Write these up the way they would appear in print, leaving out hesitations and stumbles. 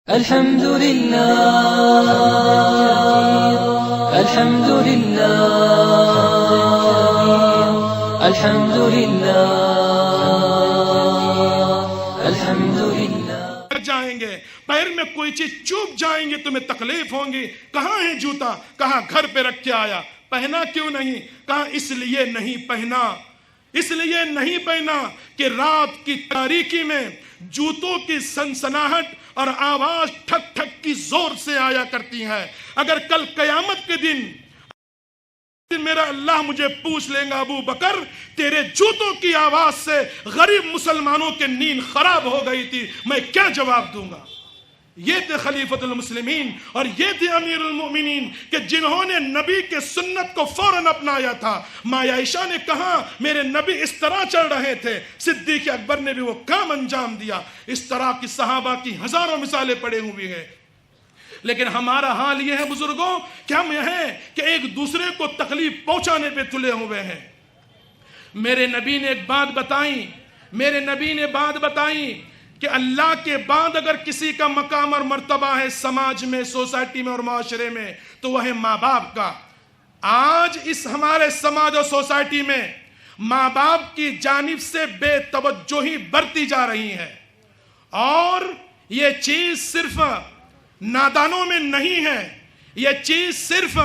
الحمد لله الحمد لله الحمد لله الحمد لله. جائیں گے پیر میں کوئی چیز چوب جائیں گے تمہیں تکلیف ہوں گی. کہاں ہے جوتا؟ کہاں گھر پہ رکھ کے آیا. پہنا کیوں نہیں؟ کہاں اس لیے نہیں پہنا، اس لیے نہیں پہنا کہ رات کی تاریکی میں جوتوں کی سنسناہٹ اور آواز ٹھک ٹھک کی زور سے آیا کرتی ہے. اگر کل قیامت کے دن میرا اللہ مجھے پوچھ لیں گا ابو بکر تیرے جوتوں کی آواز سے غریب مسلمانوں کے نیند خراب ہو گئی تھی، میں کیا جواب دوں گا؟ یہ تھے خلیفۃ المسلمین اور یہ تھے امیر المؤمنین کہ جنہوں نے نبی کے سنت کو فوراً اپنایا تھا. ماں عائشہ نے کہا میرے نبی اس طرح چل رہے تھے، صدیق اکبر نے بھی وہ کام انجام دیا. اس طرح کی صحابہ کی ہزاروں مثالیں پڑے ہوئی ہیں. لیکن ہمارا حال یہ ہے بزرگوں کہ ہم یہ ہیں کہ ایک دوسرے کو تکلیف پہنچانے پہ تلے ہوئے ہیں. میرے نبی نے ایک بات بتائی، میرے نبی نے بات بتائی کہ اللہ کے بعد اگر کسی کا مقام اور مرتبہ ہے سماج میں، سوسائٹی میں اور معاشرے میں تو وہ ہے ماں باپ کا. آج اس ہمارے سماج اور سوسائٹی میں ماں باپ کی جانب سے بے توجہی برتی جا رہی ہے. اور یہ چیز صرف نادانوں میں نہیں ہے، یہ چیز صرف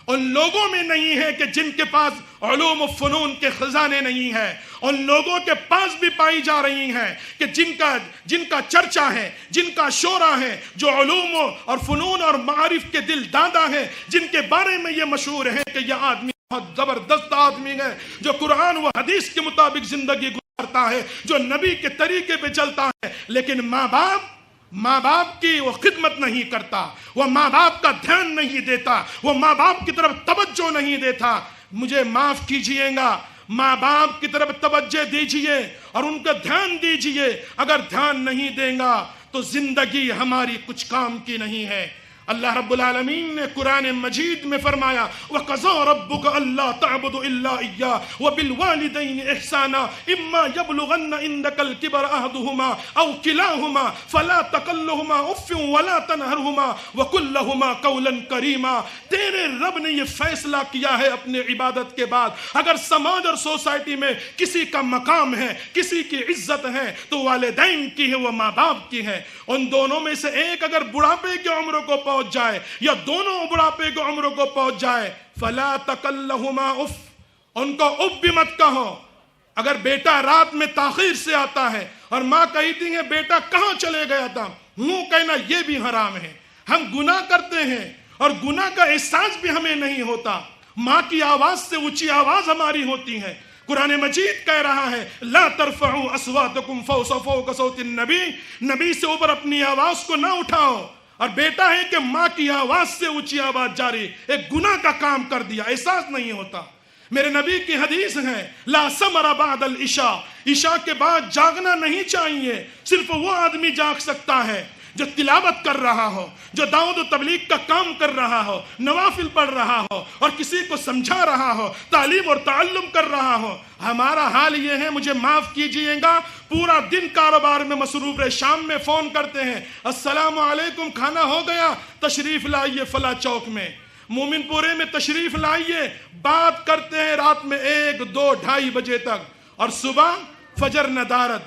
ان لوگوں میں نہیں ہے کہ جن کے پاس علوم و فنون کے خزانے نہیں ہیں. ان لوگوں کے پاس بھی پائی جا رہی ہیں کہ جن کا چرچا ہے، جن کا شورا ہے، جو علوم اور فنون اور معارف کے دل دادا ہیں، جن کے بارے میں یہ مشہور ہے کہ یہ آدمی بہت زبردست آدمی ہے، جو قرآن و حدیث کے مطابق زندگی گزارتا ہے، جو نبی کے طریقے پہ چلتا ہے. لیکن ماں باپ کی وہ خدمت نہیں کرتا، وہ ماں باپ کا دھیان نہیں دیتا، وہ ماں باپ کی طرف توجہ نہیں دیتا. مجھے معاف کیجئے گا، ماں باپ کی طرف توجہ دیجئے اور ان کا دھیان دیجئے. اگر دھیان نہیں دیں گا تو زندگی ہماری کچھ کام کی نہیں ہے. اللہ رب العالمین نے قرآن مجید میں فرمایا وَقَضَى رَبُّكَ أَلَّا تَعْبُدُوا إِلَّا إِيَّاهُ وَبِالْوَالِدَيْنِ إِحْسَانًا إِمَّا يَبْلُغَنَّ عِندَكَ الْكِبَرَ أَحَدُهُمَا أَوْ كِلَاهُمَا فَلَا تَقُل لَّهُمَا أُفٍّ وَلَا تَنْهَرْهُمَا وَقُل لَّهُمَا قَوْلًا كَرِيمًا. تیرے رب نے یہ فیصلہ کیا ہے اپنے عبادت کے بعد اگر سماج اور سوسائٹی میں کسی کا مقام ہے، کسی کی عزت ہے تو والدین کی ہے، وہ ماں باپ کی ہے. ان دونوں میں سے ایک اگر بڑھاپے کی عمر کو پہنچ جائے یا دونوں بڑھاپے کی عمر کو پہنچ جائے فلا تقل لهما اف، ان کو اف بھی مت کہو. اگر بیٹا رات میں تاخیر سے آتا ہے اور ماں کہتی ہے بیٹا کہاں چلے گیا تھا، منہ کہنا یہ بھی حرام ہے. ہم گناہ کرتے ہیں اور گناہ کا احساس بھی ہمیں نہیں ہوتا. ماں کی آواز سے اونچی آواز ہماری ہوتی ہے. قرآن مجید کہہ رہا ہے لا ترفعوا اصواتکم فوق صوت النبی، نبی سے اوپر اپنی آواز کو نہ اٹھاؤ. اور بیٹا ہے کہ ماں کی آواز سے اونچی آواز جاری، ایک گناہ کا کام کر دیا، احساس نہیں ہوتا. میرے نبی کی حدیث ہے لا سمر بعد العشاء، عشاء کے بعد جاگنا نہیں چاہیے. صرف وہ آدمی جاگ سکتا ہے جو تلاوت کر رہا ہو، جو دعوت و تبلیغ کا کام کر رہا ہو، نوافل پڑھ رہا ہو اور کسی کو سمجھا رہا ہو، تعلیم اور تعلم کر رہا ہو. ہمارا حال یہ ہے، مجھے معاف کیجئے گا، پورا دن کاروبار میں مصروف رہے، شام میں فون کرتے ہیں السلام علیکم کھانا ہو گیا، تشریف لائیے فلاں چوک میں، مومن پورے میں تشریف لائیے. بات کرتے ہیں رات میں 1، 2، 2:30 بجے تک اور صبح فجر ندارت،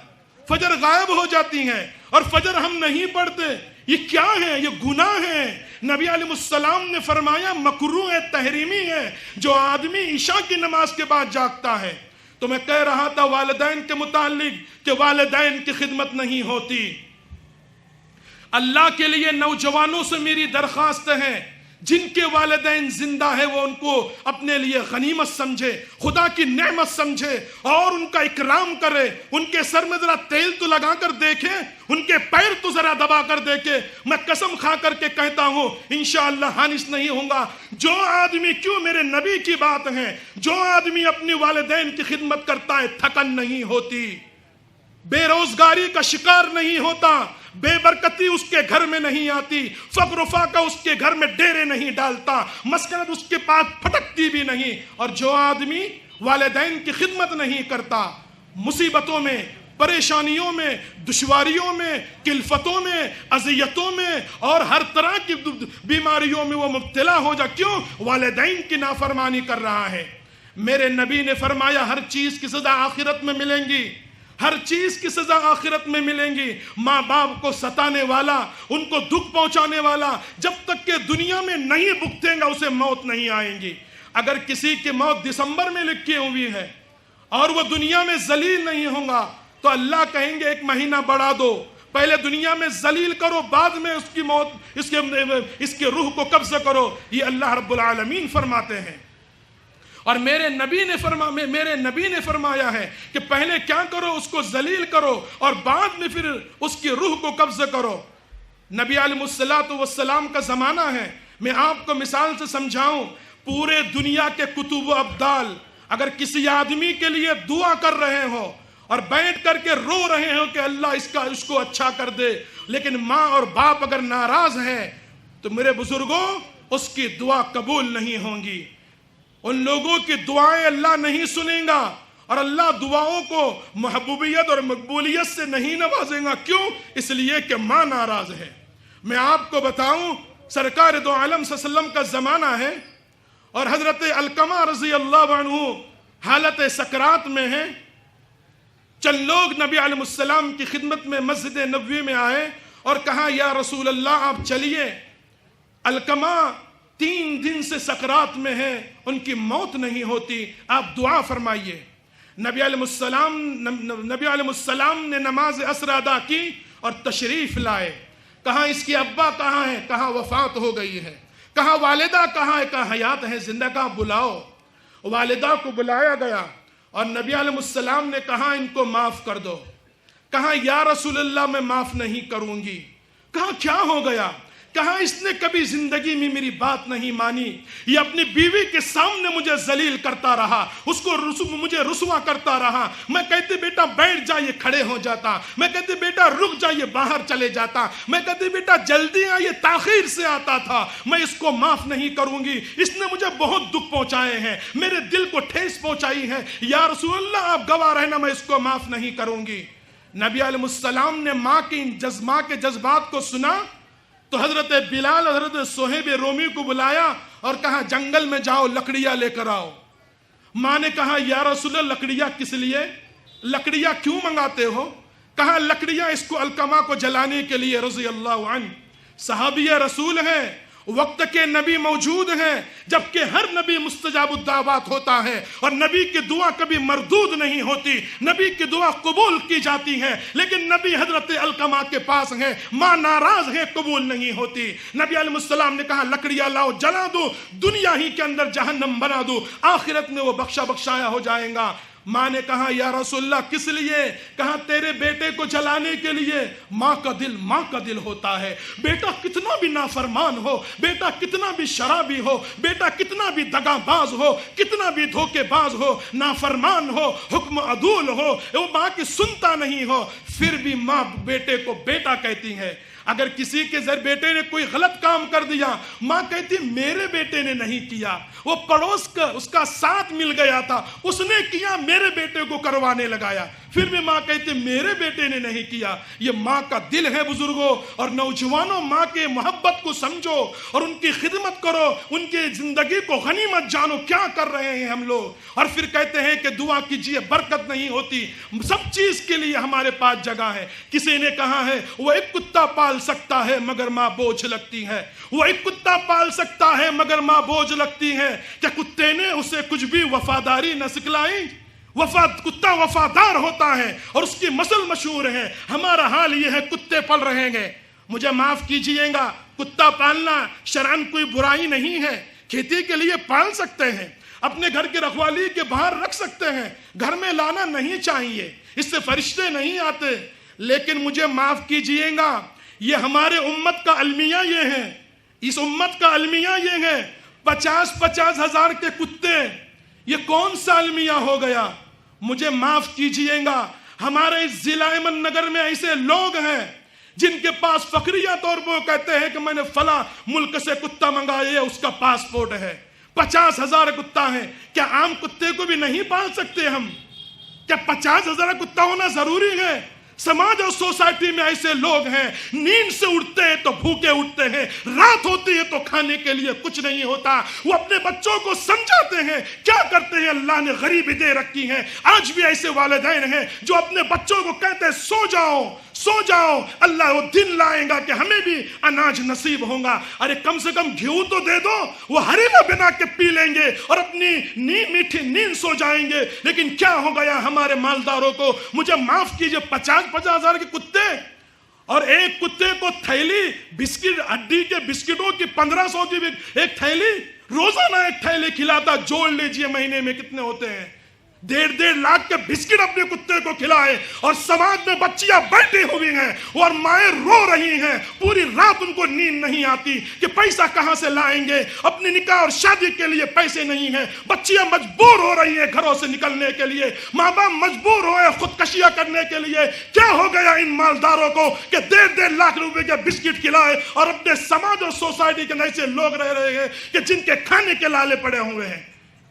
فجر غائب ہو جاتی ہیں اور فجر ہم نہیں پڑھتے. یہ کیا ہے؟ یہ گناہ ہے. نبی علیہ السلام نے فرمایا مکروہ تحریمی ہے جو آدمی عشاء کی نماز کے بعد جاگتا ہے. تو میں کہہ رہا تھا والدین کے متعلق کہ والدین کی خدمت نہیں ہوتی. اللہ کے لیے نوجوانوں سے میری درخواست ہے جن کے والدین زندہ ہے وہ ان کو اپنے لیے غنیمت سمجھے، خدا کی نعمت سمجھے اور ان کا اکرام کرے. ان کے سر میں ذرا تیل تو لگا کر دیکھیں، ان کے پیر تو ذرا دبا کر دیکھیں. میں قسم کھا کر کے کہتا ہوں انشاءاللہ ہانس نہیں ہوں گا. جو آدمی، کیوں میرے نبی کی بات ہے، جو آدمی اپنی والدین کی خدمت کرتا ہے تھکن نہیں ہوتی، بے روزگاری کا شکار نہیں ہوتا، بے برکتی اس کے گھر میں نہیں آتی، فقر و فاقہ اس کے گھر میں ڈیرے نہیں ڈالتا، مسکنت اس کے پاس پھٹکتی بھی نہیں. اور جو آدمی والدین کی خدمت نہیں کرتا، مصیبتوں میں، پریشانیوں میں، دشواریوں میں، کلفتوں میں، اذیتوں میں اور ہر طرح کی بیماریوں میں وہ مبتلا ہو جائے. کیوں؟ والدین کی نافرمانی کر رہا ہے. میرے نبی نے فرمایا ہر چیز کی سزا آخرت میں ملیں گی، ہر چیز کی سزا آخرت میں ملیں گی. ماں باپ کو ستانے والا، ان کو دکھ پہنچانے والا جب تک کہ دنیا میں نہیں بھگتیں گا اسے موت نہیں آئیں گی. اگر کسی کی موت دسمبر میں لکھی ہوئی ہے اور وہ دنیا میں ذلیل نہیں ہوگا تو اللہ کہیں گے 1 مہینہ بڑھا دو، پہلے دنیا میں ذلیل کرو، بعد میں اس کی موت، اس کے روح کو قبض کرو. یہ اللہ رب العالمین فرماتے ہیں. اور میرے نبی نے فرمایا ہے کہ پہلے کیا کرو، اس کو ذلیل کرو اور بعد میں پھر اس کی روح کو قبض کرو. نبی علیہ الصلوۃ والسلام کا زمانہ ہے. میں آپ کو مثال سے سمجھاؤں، پورے دنیا کے کتب و ابدال اگر کسی آدمی کے لیے دعا کر رہے ہو اور بیٹھ کر کے رو رہے ہو کہ اللہ اس کو اچھا کر دے، لیکن ماں اور باپ اگر ناراض ہیں تو میرے بزرگوں اس کی دعا قبول نہیں ہوں گی. ان لوگوں کی دعائیں اللہ نہیں سنیں گا اور اللہ دعاؤں کو محبوبیت اور مقبولیت سے نہیں نوازیں گا. کیوں؟ اس لیے کہ ماں ناراض ہے. میں آپ کو بتاؤں، سرکار دو عالم صلی اللہ علیہ وسلم کا زمانہ ہے اور حضرت علقمہ رضی اللہ عنہ حالت سکرات میں ہیں. چند لوگ نبی علیہ السلام کی خدمت میں مسجد نبوی میں آئے اور کہا یا رسول اللہ آپ چلیے، علقمہ 3 دن سے سکرات میں ہیں، ان کی موت نہیں ہوتی، آپ دعا فرمائیے. نبی علیہ السلام نے نماز عصر ادا کی اور تشریف لائے. کہاں اس کی ابا کہاں ہے؟ کہاں وفات ہو گئی ہے. کہاں والدہ کہاں ہے؟ کہاں حیات ہے، زندہ. کہاں بلاؤ. والدہ کو بلایا گیا اور نبی علیہ السلام نے کہا ان کو معاف کر دو. کہا یا رسول اللہ میں معاف نہیں کروں گی. کہا کیا ہو گیا؟ کہا اس نے کبھی زندگی میں میری بات نہیں مانی، یہ اپنی بیوی کے سامنے مجھے ذلیل کرتا رہا، اس کو مجھے رسوا کرتا رہا. میں کہتے بیٹا بیٹھ جائیے، کھڑے ہو جاتا. میں کہتے بیٹا رک جائیے، باہر چلے جاتا. میں کہتے بیٹا جلدی آئیے، تاخیر سے آتا تھا. میں اس کو معاف نہیں کروں گی، اس نے مجھے بہت دکھ پہنچائے ہیں، میرے دل کو ٹھیس پہنچائی ہے. یا رسول اللہ آپ گواہ رہنا، میں اس کو معاف نہیں کروں گی. نبی علیہ السلام نے ماں کے جذبات کو سنا تو حضرت بلال، حضرت صہیب رومی کو بلایا اور کہا جنگل میں جاؤ، لکڑیاں لے کر آؤ. ماں نے کہا یا رسول اللہ لکڑیاں کس لیے؟ لکڑیاں کیوں منگاتے ہو؟ کہا لکڑیاں اس کو علقمہ کو جلانے کے لیے رضی اللہ عنہ. صحابی رسول ہیں، وقت کے نبی موجود ہیں، جبکہ ہر نبی مستجاب الدعوات ہوتا ہے اور نبی کی دعا کبھی مردود نہیں ہوتی، نبی کی دعا قبول کی جاتی ہے. لیکن نبی حضرت علقمہ کے پاس ہیں، ماں ناراض ہے، قبول نہیں ہوتی. نبی علیہ السلام نے کہا لکڑیاں لاؤ، جلا دو، دنیا ہی کے اندر جہنم بنا دو، آخرت میں وہ بخشایا ہو جائیں گا. ماں نے کہا یا رسول اللہ کس لیے؟ کہا تیرے بیٹے کو جلانے کے لیے. ماں کا دل ہوتا ہے. بیٹا کتنا بھی نافرمان ہو، بیٹا کتنا بھی شرابی ہو، بیٹا کتنا بھی دغا باز ہو، کتنا بھی دھوکے باز ہو، نافرمان ہو، حکم عدول ہو، وہ ماں کی سنتا نہیں ہو، پھر بھی ماں بیٹے کو بیٹا کہتی ہے. اگر کسی کے بیٹے نے کوئی غلط کام کر دیا، ماں کہتی میرے بیٹے نے نہیں کیا، وہ پڑوس کا اس کا ساتھ مل گیا تھا، اس نے کیا، میرے بیٹے کو کروانے لگایا. پھر بھی ماں کہتی میرے بیٹے نے نہیں کیا. یہ ماں کا دل ہے بزرگوں. اور نوجوانوں ماں کے محبت کو سمجھو اور ان کی خدمت کرو، ان کی زندگی کو غنیمت جانو. کیا کر رہے ہیں ہم لوگ؟ اور پھر کہتے ہیں کہ دعا کیجئے برکت نہیں ہوتی. سب چیز کے لیے ہمارے پاس جگہ ہے. کسی نے کہا ہے وہ ایک کتا پال سکتا ہے مگر ماں بوجھ لگتی ہے. وہ ایک کتا پال سکتا ہے مگر ماں بوجھ لگتی ہے. کیا کتے نے اسے کچھ بھی وفاداری نہ سکھلائی؟ کتا وفادار ہوتا ہے اور اس کی مسل مشہور ہے. ہمارا حال یہ ہے کتے پل رہے ہیں. مجھے معاف کیجئے گا، کتا پالنا شرعاً کوئی برائی نہیں ہے. کھیتی کے لیے پال سکتے ہیں، اپنے گھر کی رکھوالی کے باہر رکھ سکتے ہیں، گھر میں لانا نہیں چاہیے، اس سے فرشتے نہیں آتے. لیکن مجھے معاف کیجئے گا، یہ ہمارے امت کا المیہ یہ ہے، اس امت کا المیہ یہ ہے. 50 ہزار کے کتے، یہ کون سا المیہ ہو گیا؟ مجھے معاف کیجئے گا، ہمارے اس ضلع احمد نگر میں ایسے لوگ ہیں جن کے پاس فخریہ طور پر کہتے ہیں کہ میں نے فلاں ملک سے کتا منگایا، اس کا پاسپورٹ ہے. 50 ہزار کتا ہے. کیا عام کتے کو بھی نہیں پال سکتے ہم؟ کیا 50,000 کتا ہونا ضروری ہے؟ سماج اور سوسائٹی میں ایسے لوگ ہیں نیند سے اٹھتے ہیں تو بھوکے اٹھتے ہیں، رات ہوتی ہے تو کھانے کے لیے کچھ نہیں ہوتا، وہ اپنے بچوں کو سمجھاتے ہیں، کیا کرتے ہیں؟ اللہ نے غریبی دے رکھی ہے۔ آج بھی ایسے والدین ہیں جو اپنے بچوں کو کہتے ہیں سو جاؤ سو جاؤ، اللہ وہ دن لائے گا کہ ہمیں بھی اناج نصیب ہوگا۔ ارے کم سے کم گھیو تو دے دو، وہ حریرہ بنا کے پی لیں گے اور اپنی میٹھی نیند سو جائیں گے۔ لیکن کیا ہو گیا ہمارے مالداروں کو؟ مجھے معاف کیجئے، 50,000 کے کتے، اور ایک کتے کو تھیلی بسکٹ، ہڈی کے بسکٹوں کی 1500 کی ایک تھیلی، روزانہ ایک تھیلی کھلاتا، جوڑ لیجئے مہینے میں کتنے ہوتے ہیں؟ 1.5 لاکھ کے بسکٹ اپنے کتے کو کھلائے، اور سماج میں بچیاں بیٹھی ہوئی ہیں اور مائیں رو رہی ہیں، پوری رات ان کو نیند نہیں آتی کہ پیسہ کہاں سے لائیں گے، اپنی نکاح اور شادی کے لیے پیسے نہیں ہیں، بچیاں مجبور ہو رہی ہیں گھروں سے نکلنے کے لیے، ماں باپ مجبور ہوئے خودکشیاں کرنے کے لیے۔ کیا ہو گیا ان مالداروں کو کہ 1.5 لاکھ روپے کے بسکٹ کھلائے اور اپنے سماج اور سوسائٹی کے ایسے لوگ رہ رہے ہیں کہ جن کے کھانے کے لالے پڑے ہوئے ہیں؟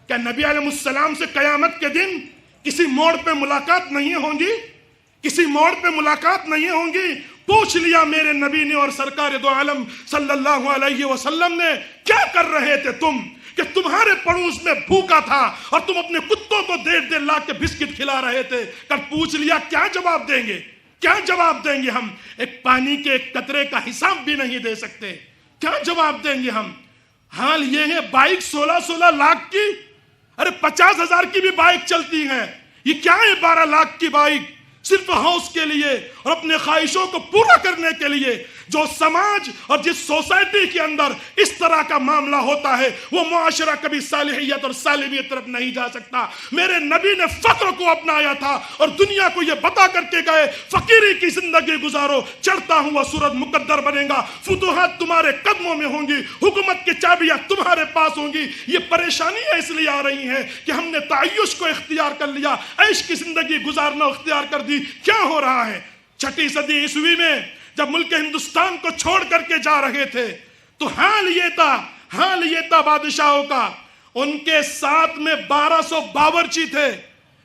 کیا نبی علیہ السلام سے قیامت کے دن کسی موڑ پہ ملاقات نہیں ہوں گی؟ کسی موڑ پہ ملاقات نہیں ہوں گی؟ پوچھ لیا میرے نبی نے اور سرکار دو عالم صلی اللہ علیہ وسلم نے، کیا کر رہے تھے تم کہ تمہارے پڑوس میں بھوکا تھا اور تم اپنے کتوں کو 1.5 لاکھ کے بسکٹ کھلا رہے تھے؟ کل پوچھ لیا، کیا جواب دیں گے؟ کیا جواب دیں گے؟ ہم ایک پانی کے ایک قطرے کا حساب بھی نہیں دے سکتے، کیا جواب دیں گے ہم؟ حال یہ ہے بائک 16 لاکھ کی، ارے 50,000 کی بھی بائک چلتی ہیں، یہ کیا ہے 12 لاکھ کی بائک صرف ہاؤس کے لیے اور اپنے خواہشوں کو پورا کرنے کے لیے؟ جو سماج اور جس سوسائٹی کے اندر اس طرح کا معاملہ ہوتا ہے وہ معاشرہ کبھی صالحیت اور سالمیت طرف نہیں جا سکتا۔ میرے نبی نے فقر کو اپنایا تھا اور دنیا کو یہ بتا کر کے گئے فقیری کی زندگی گزارو، چڑھتا ہوا سورج مقدر بنے گا، فتوحات تمہارے قدموں میں ہوں گی، حکومت کی چابیاں تمہارے پاس ہوں گی۔ یہ پریشانیاں اس لیے آ رہی ہیں کہ ہم نے تعیش کو اختیار کر لیا، عیش کی زندگی گزارنا اختیار کر دی۔ کیا ہو رہا ہے؟ 6 صدی عیسوی میں جب ملک ہندوستان کو چھوڑ کر کے جا رہے تھے تو حال یہ تھا بادشاہوں کا، ان کے ساتھ میں 1200 باورچی تھے،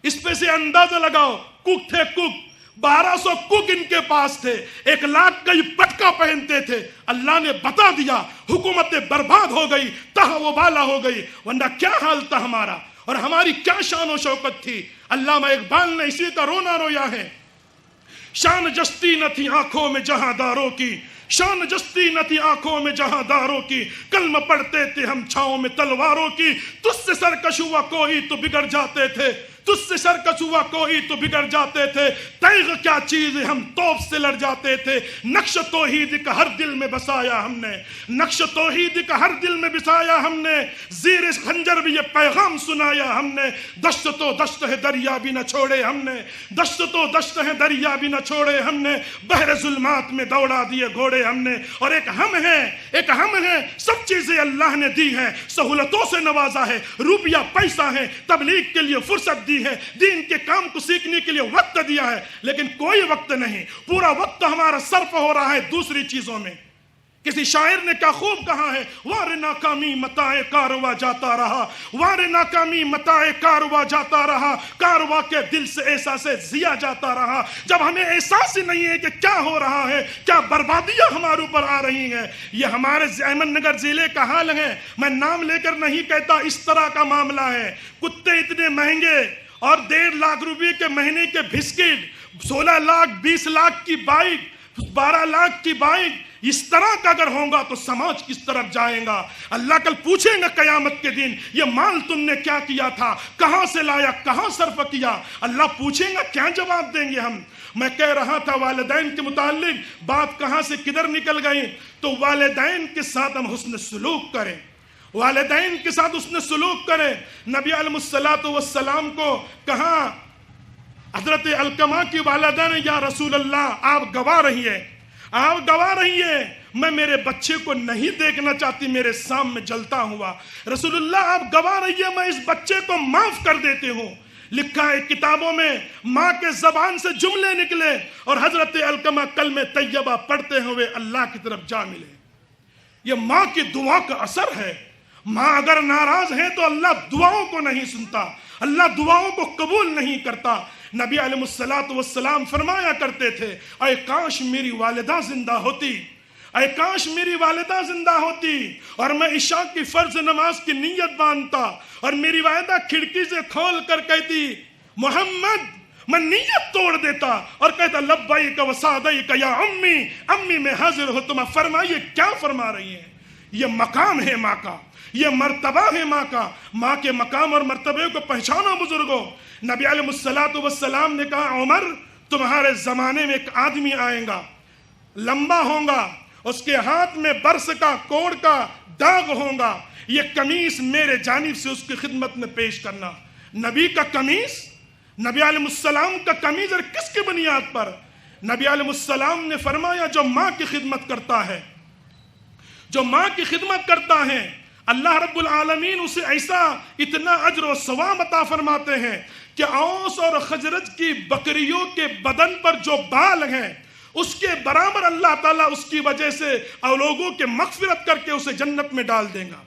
اس پہ سے اندازہ لگاؤ، کک تھے، کک 1200 کک ان کے پاس تھے، 1 لاکھ کا یہ پٹکا پہنتے تھے۔ اللہ نے بتا دیا، حکومتیں برباد ہو گئی، تہ و بالا ہو گئی، ورنہ کیا حال تھا ہمارا اور ہماری کیا شان و شوکت تھی۔ علامہ اقبال نے اسی کا رونا رویا ہے، شان جستی نہ تھی آنکھوں میں جہاں داروں کی، شان جستی نہ تھی آنکھوں میں جہاں داروں کی، کلمہ پڑھتے تھے ہم چھاؤں میں تلواروں کی، تجھ سے سرکش ہوا کوئی تو بگڑ جاتے تھے، تجھ سے سرکش ہوا کوئی تو بگڑ جاتے تھے، تیغ کیا چیز ہم توپ سے لڑ جاتے تھے، نقش توحید کا ہر دل میں بسایا ہم نے، نقش توحید کا ہر دل میں بسایا ہم نے، زیر خنجر بھی یہ پیغام سنایا ہم نے، دشت تو دشت ہے دریا بھی نہ چھوڑے ہم نے، دشت تو دشت ہے دریا بھی نہ چھوڑے ہم نے، بحر ظلمات میں دوڑا دیے گھوڑے ہم نے، اور ایک ہم ہیں، سب چیزیں اللہ نے دی ہیں، سہولتوں سے نوازا ہے، روپیہ پیسہ ہے، تبلیغ کے لیے فرصت دی ہے، دین کے کام کو سیکھنے کے لیے وقت دیا ہے، لیکن کوئی وقت نہیں، پورا وقت ہمارا صرف ہو رہا ہے دوسری چیزوں میں۔ کسی شاعر نے کیا خوب کہا ہے، وار ناکامی متاع کارواں جاتا رہا، وار ناکامی متاع کارواں جاتا رہا، کارواں کے دل سے احساس ضیا جاتا رہا۔ جب ہمیں احساس ہی نہیں ہے کہ کیا ہو رہا ہے، کیا بربادیاں ہمارے اوپر آ رہی ہیں، یہ ہمارے احمد نگر ضلع کا حال ہے، میں نام لے کر نہیں کہتا، اس طرح کا معاملہ ہے۔ کتے اتنے مہنگے اور 1.5 لاکھ روپے کے مہینے کے بسکٹ، 16 لاکھ 20 لاکھ کی بائک، 12 لاکھ کی بائک، اس طرح کا اگر ہوگا تو سماج کس طرف جائیں گا؟ اللہ کل پوچھیں گا قیامت کے دن، یہ مال تم نے کیا کیا تھا، کہاں سے لایا، کہاں صرف کیا؟ اللہ پوچھیں گا، کیا جواب دیں گے ہم؟ میں کہہ رہا تھا والدین کے متعلق، بات کہاں سے کدھر نکل گئی، تو والدین کے ساتھ ہم حسن سلوک کریں، والدین کے ساتھ حسن سلوک کریں۔ نبی علیہ السلام کو کہاں حضرت علقمہ کی والدہ نے، یا رسول اللہ آپ گواہ رہیے، آپ گواہ رہیے، میں میرے بچے کو نہیں دیکھنا چاہتی میرے سامنے جلتا ہوا، رسول اللہ آپ گواہ رہیے، میں اس بچے کو معاف کر دیتی ہوں۔ لکھا ہے کتابوں میں، ماں کے زبان سے جملے نکلے اور حضرت علقمہ کلمہ طیبہ پڑھتے ہوئے اللہ کی طرف جا ملے۔ یہ ماں کی دعا کا اثر ہے، ماں اگر ناراض ہے تو اللہ دعاؤں کو نہیں سنتا، اللہ دعاؤں کو قبول نہیں کرتا۔ نبی علیہ الصلوۃ والسلام فرمایا کرتے تھے اے کاش میری والدہ زندہ ہوتی، اے کاش میری والدہ زندہ ہوتی اور میں عشاء کی فرض نماز کی نیت باندھتا اور میری والدہ کھڑکی سے کھول کر کہتی محمد، میں نیت توڑ دیتا اور کہتا لبیک و سعدیک یا امی، امی میں حاضر ہو. تم فرمائیے کیا فرما رہی ہیں؟ یہ مقام ہے ماں کا، یہ مرتبہ ہے ماں کا. ماں کے مقام اور مرتبے کو پہچانو بزرگوں. نبی علیہ الصلوۃ والسلام نے کہا عمر تمہارے زمانے میں ایک آدمی آئے گا، لمبا ہوگا، اس کے ہاتھ میں برس کا کوڑ کا داغ ہوگا، یہ قمیص میرے جانب سے اس کی خدمت میں پیش کرنا. نبی کا قمیص، نبی علیہ السلام کا قمیص، اور کس کی بنیاد پر؟ نبی علیہ السلام نے فرمایا جو ماں کی خدمت کرتا ہے، جو ماں کی خدمت کرتا ہے اللہ رب العالمین اسے ایسا اتنا اجر و ثواب عطا فرماتے ہیں کہ اوس اور خزرج کی بکریوں کے بدن پر جو بال ہیں اس کے برابر اللہ تعالیٰ اس کی وجہ سے اور لوگوں کے مغفرت کر کے اسے جنت میں ڈال دے گا.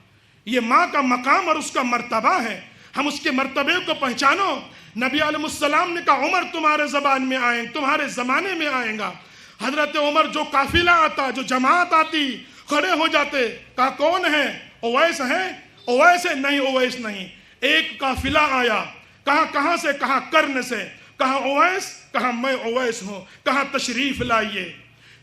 یہ ماں کا مقام اور اس کا مرتبہ ہے. ہم اس کے مرتبے کو پہچانو. نبی علیہ السلام نے کہا عمر تمہارے زبان میں آئیں، تمہارے زمانے میں آئیں گا. حضرت عمر جو قافلہ آتا، جو جماعت آتی، کھڑے ہو جاتے. کہا کون ہے؟ اویس ہے؟ اویس ہے؟ نہیں اویس نہیں. ایک قافلہ آیا. کہا کہاں سے؟ کہا کرن سے. کہا اویس؟ کہا میں اویس ہوں. کہا تشریف لائیے،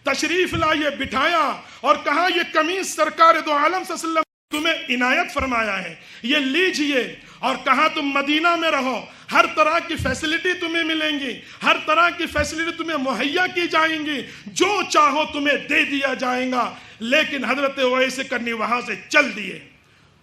تشریف لائیے. بٹھایا اور کہا یہ قمیص سرکار دو عالم صلی اللہ علیہ وسلم تمہیں عنایت فرمایا ہے، یہ لیجئے. اور کہا تم مدینہ میں رہو، ہر طرح کی فیسلٹی تمہیں ملیں گی، ہر طرح کی فیسلٹی تمہیں مہیا کی جائیں گی، جو چاہو تمہیں دے دیا جائے گا. لیکن حضرت اویس کرنی وہاں سے چل دیے،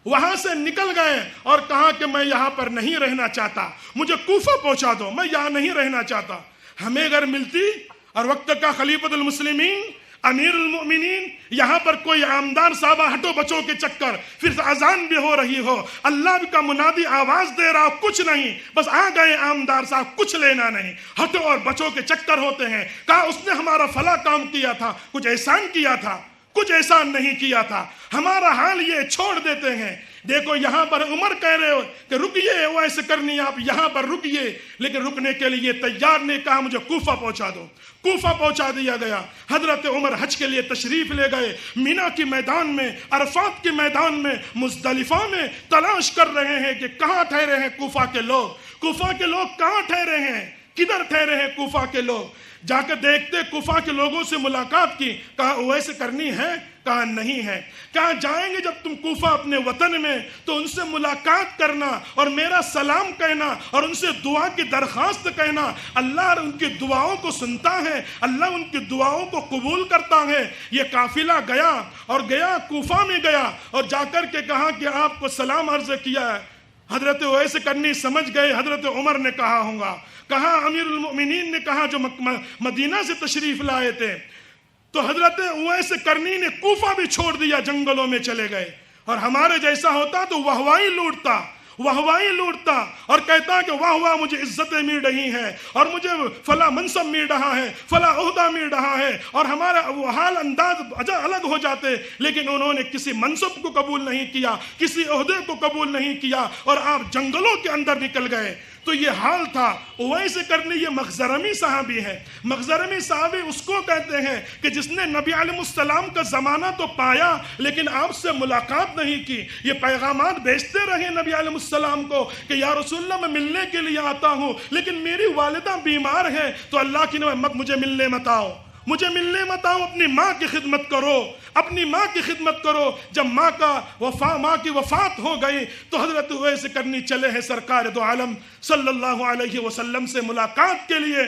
وہاں سے نکل گئے اور کہا کہ میں یہاں پر نہیں رہنا چاہتا، مجھے کوفہ پہنچا دو، میں یہاں نہیں رہنا چاہتا. ہمیں اگر ملتی اور وقت کا خلیفۃ المسلمین امیر المؤمنین یہاں پر کوئی آمدار صاحبہ ہٹو بچوں کے چکر، پھر اذان بھی ہو رہی ہو، اللہ کا منادی آواز دے رہا ہو، کچھ نہیں، بس آ گئے آمدار صاحب، کچھ لینا نہیں، ہٹو اور بچوں کے چکر ہوتے ہیں. کہا اس نے ہمارا فلاں کام کیا تھا، کچھ احسان کیا تھا، کچھ احسان نہیں کیا تھا، ہمارا حال یہ چھوڑ دیتے ہیں. دیکھو یہاں پر عمر کہہ رہے ہو کہ رکیے ویسے کرنی، آپ یہاں پر رکیے، لیکن رکنے کے لیے تیار نہیں. کہا مجھے کوفہ پہنچا دو. کوفہ پہنچا دیا گیا. حضرت عمر حج کے لیے تشریف لے گئے. مینا کے میدان میں، عرفات کے میدان میں، مزدلفہ میں تلاش کر رہے ہیں کہ کہاں ٹھہرے ہیں کوفہ کے لوگ، کوفہ کے لوگ کہاں ٹھہرے ہیں، کدھر ٹھہرے ہیں کوفہ کے لوگ. جا کر دیکھتے کوفہ کے لوگوں سے ملاقات کی. کہا اویس کرنی ہے؟ کہا نہیں ہے. کہا جائیں گے جب تم کوفہ اپنے وطن میں تو ان سے ملاقات کرنا اور میرا سلام کہنا اور ان سے دعا کی درخواست کہنا. اللہ ان کی دعاؤں کو سنتا ہے، اللہ ان کی دعاؤں کو قبول کرتا ہے. یہ قافلہ گیا اور گیا کوفہ میں گیا اور جا کر کے کہا کہ آپ کو سلام عرض کیا ہے. حضرت اویس کرنی سمجھ گئے حضرت عمر نے کہا ہوگا، کہا امیر المؤمنین نے کہا جو مدینہ سے تشریف لائے تھے. تو حضرت اویس کرنی نے کوفہ بھی چھوڑ دیا، جنگلوں میں چلے گئے. اور ہمارے جیسا ہوتا تو واہوائی لوٹتا، واہوائی لوٹتا اور کہتا کہ واہ واہ مجھے عزتیں مل رہی ہیں اور مجھے فلاں منصب مل رہا ہے، فلاں عہدہ مل رہا ہے، اور ہمارا وہ حال انداز الگ ہو جاتے. لیکن انہوں نے کسی منصب کو قبول نہیں کیا، کسی عہدے کو قبول نہیں کیا اور آپ جنگلوں کے اندر نکل گئے. تو یہ حال تھا. اویس کرنی یہ مخزرمی صحابی ہے. مخزرمی صحابی اس کو کہتے ہیں کہ جس نے نبی علیہ السلام کا زمانہ تو پایا لیکن آپ سے ملاقات نہیں کی. یہ پیغامات بھیجتے رہے نبی علیہ السلام کو کہ یا رسول اللہ میں ملنے کے لیے آتا ہوں لیکن میری والدہ بیمار ہے، تو اللہ کی نعمت مجھے ملنے مت آؤ، مجھے ملنے مت آؤ، اپنی ماں کی خدمت کرو، اپنی ماں کی خدمت کرو. جب ماں کی وفات ہو گئی تو حضرت اویس کرنی چلے ہیں سرکار دو عالم صلی اللہ علیہ وسلم سے ملاقات کے لیے.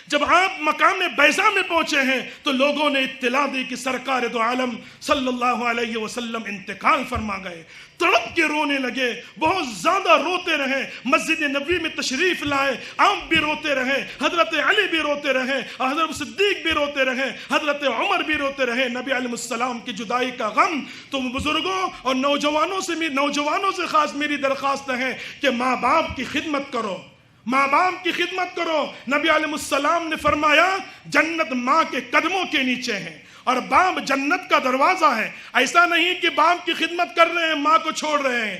جب آپ مقام بیضا میں پہنچے ہیں تو لوگوں نے اطلاع دی کہ سرکار دو عالم صلی اللہ علیہ وسلم انتقال فرما گئے. تڑپ کے رونے لگے، بہت زیادہ روتے رہے. مسجد نبوی میں تشریف لائے، آپ بھی روتے رہے، حضرت علی بھی روتے رہے، حضرت صدیق بھی روتے رہے، حضرت عمر بھی روتے رہے. نبی علیہ السلام کی جدائی کا غم. تم بزرگوں اور نوجوانوں سے خاص میری درخواست ہے کہ ماں باپ کی خدمت کرو، ماں باپ کی خدمت کرو. نبی علیہ السلام نے فرمایا جنت ماں کے قدموں کے نیچے ہے اور باپ جنت کا دروازہ ہے. ایسا نہیں کہ باپ کی خدمت کر رہے ہیں ماں کو چھوڑ رہے ہیں.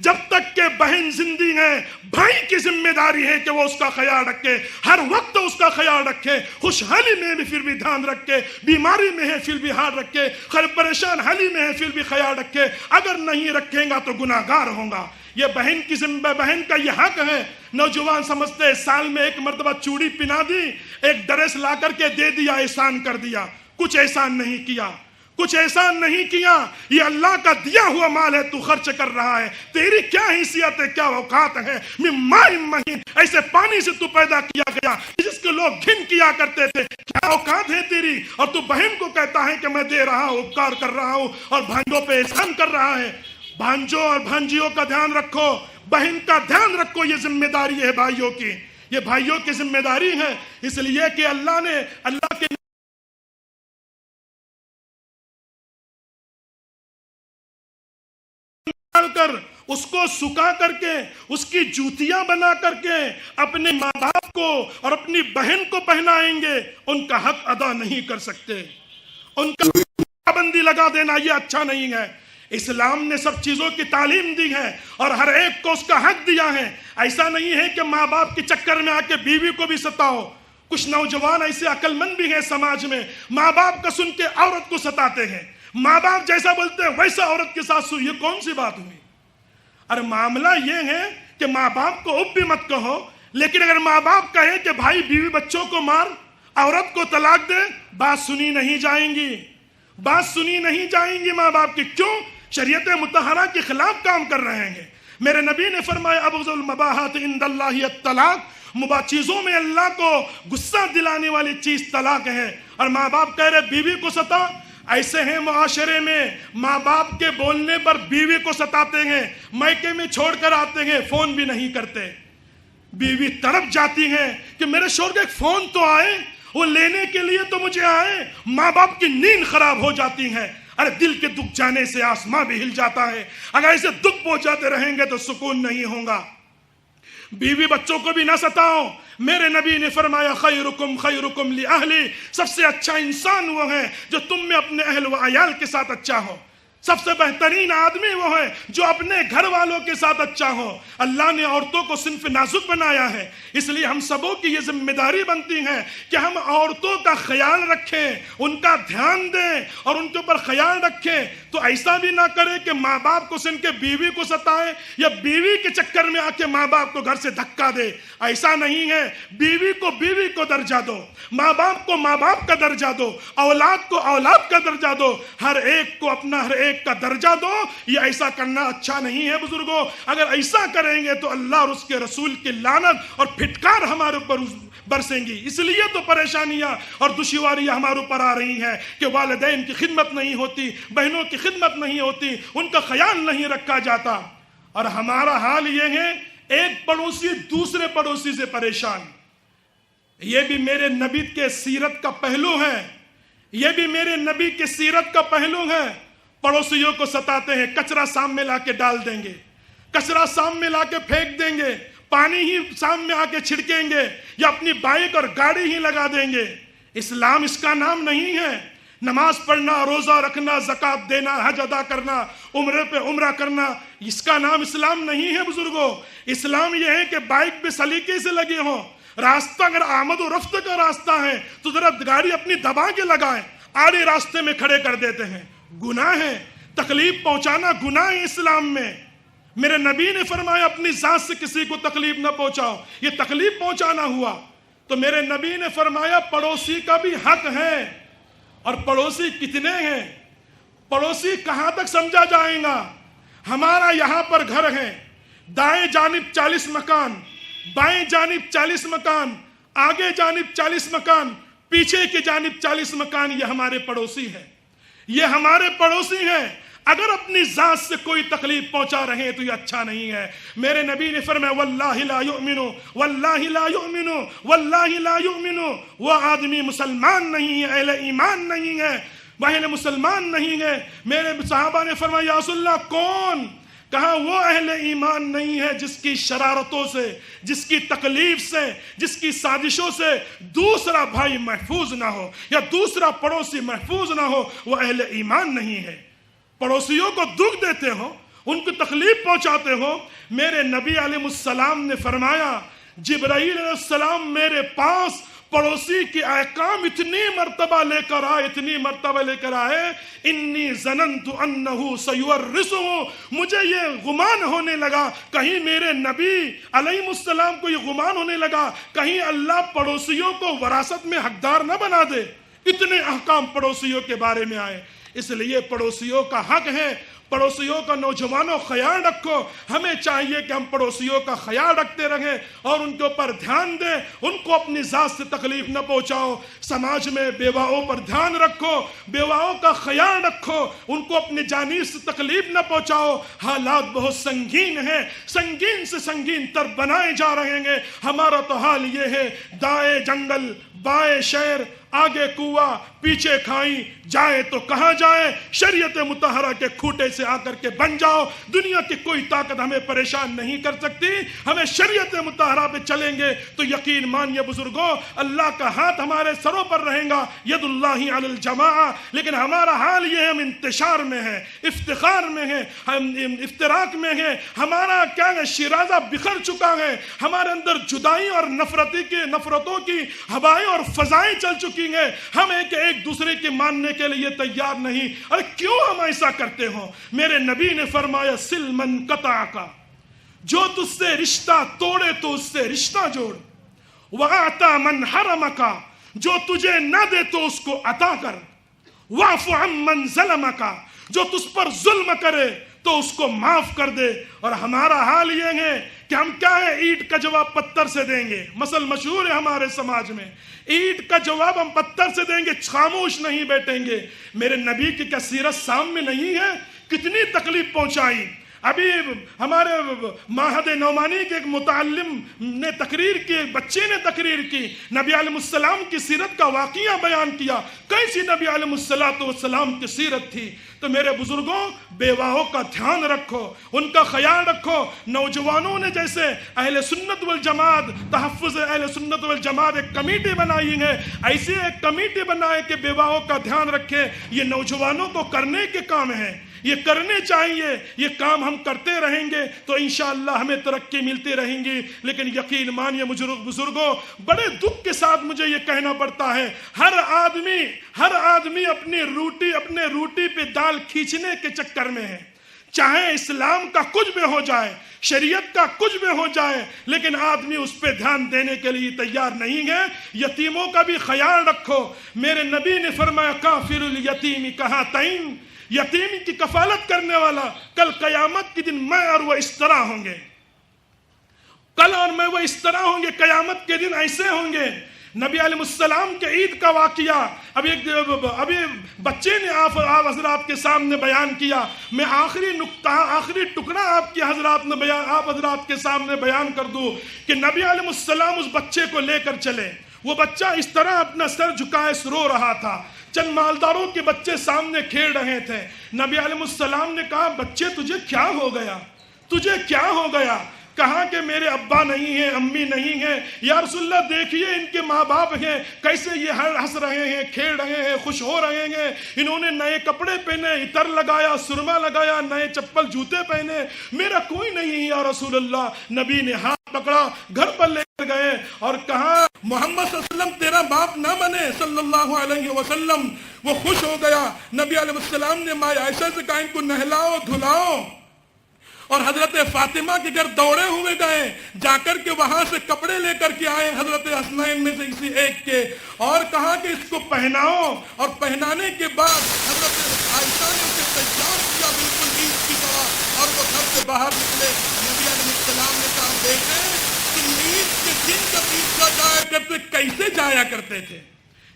جب تک کہ بہن زندہ ہے بھائی کی ذمہ داری ہے کہ وہ اس کا خیال رکھے، ہر وقت اس کا خیال رکھے، خوشحالی میں بھی پھر بھی دھیان رکھے، بیماری میں ہے پھر بھی ہاتھ رکھے، پریشان حالی میں ہے پھر بھی خیال رکھے، اگر نہیں رکھیں گا تو گناہگار ہوگا۔ یہ بہن کی ذمہ، بہن کا یہ حق ہے۔ نوجوان سمجھتے ہیں سال میں ایک مرتبہ چوڑی پہنا دی، ایک ڈریس لا کر کے دے دیا، احسان کر دیا۔ کچھ احسان نہیں کیا، کچھ احسان نہیں کیا۔ یہ اللہ کا دیا ہوا مال ہے، تو خرچ کر رہا ہے، تیری کیا حیثیت ہے، کیا اوقات ہے؟ ماء مہین، ایسے پانی سے تو پیدا کیا گیا جس کے لوگ گھن کیا کرتے تھے، کیا اوقات ہے تیری؟ اور تو بہن کو کہتا ہے کہ میں دے رہا ہوں، اپکار کر رہا ہوں، اور بھائیوں پہ احسان کر رہا ہے۔ بھانجوں اور بھانجیوں کا دھیان رکھو، بہن کا دھیان رکھو، یہ ذمہ داری ہے بھائیوں کی، یہ بھائیوں کی ذمہ داری ہے۔ اس لیے کہ اللہ نے، اللہ کے کر اس کو سکھا کر کے، اس کی جوتیاں بنا کر کے اپنے ماں باپ کو اور اپنی بہن کو پہنائیں گے، ان کا حق ادا نہیں کر سکتے، ان کا پابندی لگا دینا یہ اچھا نہیں ہے۔ اسلام نے سب چیزوں کی تعلیم دی ہے اور ہر ایک کو اس کا حق دیا ہے۔ ایسا نہیں ہے کہ ماں باپ کے چکر میں آ کے بیوی کو بھی ستاؤ۔ کچھ نوجوان ایسے عقل مند بھی ہیں سماج میں، ماں باپ کا سن کے عورت کو ستاتے ہیں، ماں باپ جیسا بولتے ہیں ویسا عورت کے ساتھ یہ کون سی بات ہوئی؟ اور معاملہ یہ ہے کہ ماں باپ کو اب بھی مت کہو، لیکن اگر ماں باپ کہے کہ بھائی بیوی بچوں کو مار، عورت کو طلاق دے، بات سنی نہیں جائیں گی، بات سنی نہیں جائیں گی ماں باپ کی۔ کیوں؟ شریعت مطہرہ کے خلاف کام کر رہے ہیں۔ میرے نبی نے فرمایا ابغض المباحات عند اللہ الطلاق، مباح چیزوں میں اللہ کو غصہ دلانے والی چیز طلاق ہے۔ اور ماں باپ کہہ رہے بیوی کو ستا، ایسے ہیں معاشرے میں ماں باپ کے بولنے پر بیوی کو ستاتے ہیں، میکے میں چھوڑ کر آتے ہیں، فون بھی نہیں کرتے، بیوی تڑپ جاتی ہے کہ میرے شوہر کا ایک فون تو آئے، وہ لینے کے لیے تو مجھے آئے۔ ماں باپ کی نیند خراب ہو جاتی ہے۔ ارے دل کے دکھ جانے سے آسمان بھی ہل جاتا ہے۔ اگر ایسے دکھ پہنچاتے رہیں گے تو سکون نہیں ہوگا۔ بیوی بچوں کو بھی نہ ستاؤ۔ میرے نبی نے فرمایا خیرکم خیرکم لأہلی، سب سے اچھا انسان وہ ہے جو تم میں اپنے اہل و عیال کے ساتھ اچھا ہو، سب سے بہترین آدمی وہ ہے جو اپنے گھر والوں کے ساتھ اچھا ہو۔ اللہ نے عورتوں کو صنف نازک بنایا ہے، اس لیے ہم سبوں کی یہ ذمہ داری بنتی ہے کہ ہم عورتوں کا خیال رکھیں، ان کا دھیان دیں اور ان کے اوپر خیال رکھیں۔ تو ایسا بھی نہ کرے کہ ماں باپ کو سن کے بیوی کو ستائے، یا بیوی کے چکر میں آ کے ماں باپ کو گھر سے دھکا دے۔ ایسا نہیں ہے، بیوی کو بیوی کو درجہ دو، ماں باپ کو ماں باپ کا درجہ دو، اولاد کو اولاد کا درجہ دو، ہر ایک کو اپنا ہر ایک کا درجہ دو۔ یہ ایسا کرنا اچھا نہیں ہے بزرگوں۔ اگر ایسا کریں گے تو اللہ اور اس کے رسول کی لعنت اور پھٹکار ہمارے اوپر برسیں گی۔ اس لیے تو پریشانیاں اور دشواریاں ہمارے اوپر آ رہی ہیں کہ والدین کی خدمت نہیں ہوتی، بہنوں کی خدمت نہیں ہوتی، ان کا خیال نہیں رکھا جاتا۔ اور ہمارا حال یہ ہے ایک پڑوسی دوسرے پڑوسی سے پریشان۔ یہ بھی میرے نبی کے سیرت کا پہلو ہے، یہ بھی میرے نبی کے سیرت کا پہلو ہے۔ پڑوسیوں کو ستاتے ہیں، کچرا سامنے لا کے ڈال دیں گے، کچرا سامنے لا کے پھینک دیں گے، پانی ہی سامنے آ کے چھڑکیں گے، یا اپنی بائک اور گاڑی ہی لگا دیں گے۔ اسلام اس کا نام نہیں ہے۔ نماز پڑھنا، روزہ رکھنا، زکوٰۃ دینا، حج ادا کرنا، عمرے پہ عمرہ کرنا، اس کا نام اسلام نہیں ہے بزرگوں۔ اسلام یہ ہے کہ بائک پہ سلیقے سے لگے ہوں، راستہ اگر آمد و رفت کا راستہ ہے تو ذرا گاڑی اپنی دبا کے لگائیں، آڑے راستے میں کھڑے کر دیتے ہیں، گناہ ہے۔ تکلیف پہنچانا گناہ ہے اسلام میں۔ میرے نبی نے فرمایا اپنی ذات سے کسی کو تکلیف نہ پہنچاؤ، یہ تکلیف پہنچانا ہوا۔ تو میرے نبی نے فرمایا پڑوسی کا بھی حق ہے۔ اور پڑوسی کتنے ہیں؟ پڑوسی کہاں تک سمجھا جائے گا؟ ہمارا یہاں پر گھر ہے، دائیں جانب 40 مکان، بائیں جانب 40 مکان، آگے جانب 40 مکان، پیچھے کی جانب 40 مکان، یہ ہمارے پڑوسی ہیں، یہ ہمارے پڑوسی ہیں۔ اگر اپنی ذات سے کوئی تکلیف پہنچا رہے ہیں تو یہ اچھا نہیں ہے۔ میرے نبی نے فرمایا واللہ لا یؤمنو، واللہ لا یؤمنو، واللہ لا یؤمنو، وہ آدمی مسلمان نہیں ہے، اہل ایمان نہیں ہے، وہ اہل مسلمان نہیں ہے۔ میرے صحابہ نے فرمایا یا رسول اللہ کون؟ کہا وہ اہل ایمان نہیں ہے جس کی شرارتوں سے، جس کی تکلیف سے، جس کی سازشوں سے دوسرا بھائی محفوظ نہ ہو یا دوسرا پڑوسی محفوظ نہ ہو، وہ اہل ایمان نہیں ہے۔ پڑوسیوں کو دکھ دیتے ہو، ان کو تکلیف پہنچاتے ہو. میرے نبی علیہ السلام نے فرمایا جبرائیل علیہ السلام میرے پاس پڑوسی کی احکام اتنی مرتبہ لے کر آئے انی ظننت انہ سیورثہ، مجھے یہ گمان ہونے لگا کہیں میرے نبی علیہ السلام کو یہ گمان ہونے لگا کہیں اللہ پڑوسیوں کو وراثت میں حقدار نہ بنا دے. اتنے احکام پڑوسیوں کے بارے میں آئے. اس لیے پڑوسیوں کا حق ہے، پڑوسیوں کا نوجوانوں خیال رکھو. ہمیں چاہیے کہ ہم پڑوسیوں کا خیال رکھتے رہیں اور ان کے اوپر دھیان دیں، ان کو اپنی ذات سے تکلیف نہ پہنچاؤ. سماج میں بیواؤں پر دھیان رکھو، بیواؤں کا خیال رکھو، ان کو اپنی جانب سے تکلیف نہ پہنچاؤ. حالات بہت سنگین ہیں، سنگین سے سنگین تر بنائے جا رہے ہیں. ہمارا تو حال یہ ہے دائیں جنگل بائیں شہر آگے کنواں پیچھے کھائی، جائے تو کہاں جائے. شریعت مطہرہ کے کھوٹے سے آ کر کے بن جاؤ. دنیا کی کوئی طاقت ہمیں پریشان نہیں کر سکتی. ہمیں شریعت مطہرہ پہ چلیں گے تو یقین مانیے بزرگوں اللہ کا ہاتھ ہمارے سروں پر رہے گا. ید اللہ علی الجماع. لیکن ہمارا حال یہ ہے، ہم انتشار میں ہیں، افتخار میں ہیں، ہم افتراق میں ہیں. ہمارا کیا ہے شیرازہ بکھر چکا ہے. ہمارے اندر جدائی اور نفرتوں کی ہوائیں اور فضائیں چل چکی ہیں. ہم ایک دوسرے کی ماننے کے لیے تیار نہیں. ارے کیوں ہم ایسا کرتے ہوں؟ میرے نبی نے فرمایا سل من قطعک، جو تجھ سے رشتہ توڑے تو اس سے رشتہ جوڑ. وَأَعْطَى مَنْ حَرَمَكَ، جو تجھے نہ دے تو اس کو عطا کر. وَاعْفُ عَمَّنْ ظَلَمَكَ، جو تجھ پر ظلم کرے تو اس کو معاف کر دے. اور ہمارا حال یہ ہے کہ ہم کیا ہے اینٹ کا جواب پتھر سے دیں گے. مثل مشہور ہے ہمارے سماج میں، اینٹ کا جواب ہم پتھر سے دیں گے، خاموش نہیں بیٹھیں گے. میرے نبی کی کیا سیرت سامنے نہیں ہے؟ کتنی تکلیف پہنچائی. ابھی ہمارے معہد نعمانی کے ایک متعلم نے تقریر کی، ایک بچے نے تقریر کی، نبی علیہ السلام کی سیرت کا واقعہ بیان کیا. کیسی نبی علیہ السلام کی سیرت تھی. تو میرے بزرگوں بیواؤں کا دھیان رکھو، ان کا خیال رکھو. نوجوانوں نے جیسے اہل سنت والجماعت تحفظ اہل سنت والجماعت ایک کمیٹی بنائی ہے، ایسی ایک کمیٹی بنائے کہ بیواؤں کا دھیان رکھے. یہ نوجوانوں کو کرنے کے کام ہیں، یہ کرنے چاہیے. یہ کام ہم کرتے رہیں گے تو انشاءاللہ ہمیں ترقی ملتی رہیں گی. لیکن یقین مانیے بزرگوں، بڑے دکھ کے ساتھ مجھے یہ کہنا پڑتا ہے، ہر آدمی اپنے روٹی پہ دال کھینچنے کے چکر میں ہے. چاہے اسلام کا کچھ بھی ہو جائے، شریعت کا کچھ بھی ہو جائے، لیکن آدمی اس پہ دھیان دینے کے لیے تیار نہیں ہے. یتیموں کا بھی خیال رکھو. میرے نبی نے فرمایا کافر الیتیم کہاتین، یتیم کی کفالت کرنے والا کل قیامت کے دن میں اور وہ اس طرح ہوں گے. کل اور میں وہ اس طرح ہوں گے، قیامت کے دن ایسے ہوں گے. نبی علیہ السلام کے عید کا واقعہ ابھی بچے نے آپ حضرات کے سامنے بیان کیا. میں آخری ٹکڑا آپ حضرات کے سامنے بیان کر دوں کہ نبی علیہ السلام اس بچے کو لے کر چلے. وہ بچہ اس طرح اپنا سر جھکائے رو رہا تھا. چند مالداروں کے بچے سامنے کھیل رہے تھے. نبی علیہ السلام نے کہا بچے تجھے کیا ہو گیا؟ کہا کہ میرے ابا نہیں ہیں، امی نہیں ہیں. یا رسول اللہ دیکھیے ان کے ماں باپ ہیں کیسے یہ ہنس رہے ہیں، کھیل رہے ہیں، خوش ہو رہے ہیں. انہوں نے نئے کپڑے پہنے، عطر لگایا، سرما لگایا، نئے چپل جوتے پہنے. میرا کوئی نہیں ہے یا رسول اللہ. نبی نے ہاتھ پکڑا، گھر پر لے کر گئے اور کہا محمد صلی اللہ علیہ وسلم تیرا باپ نہ بنے صلی اللہ علیہ وسلم. وہ خوش ہو گیا. نبی علیہ السلام نے ماں عائشہ سے کہا ان کو نہلاؤ دھلاؤ. اور حضرت فاطمہ کے گھر دوڑے ہوئے گئے، جا کر کے وہاں سے کپڑے لے کر کے آئے حضرت حسنین میں سے کسی ایک کے، اور کہا کہ اس کو پہناؤ. اور پہنانے کے بعد حضرت عائشہ نے اسے تیار کیا بالکل عید کی طرح، اور وہ گھر سے باہر نکلے. نبی علیہ السلام نے کہا دیکھیں تم عید کے دن جب عید جایا کرتے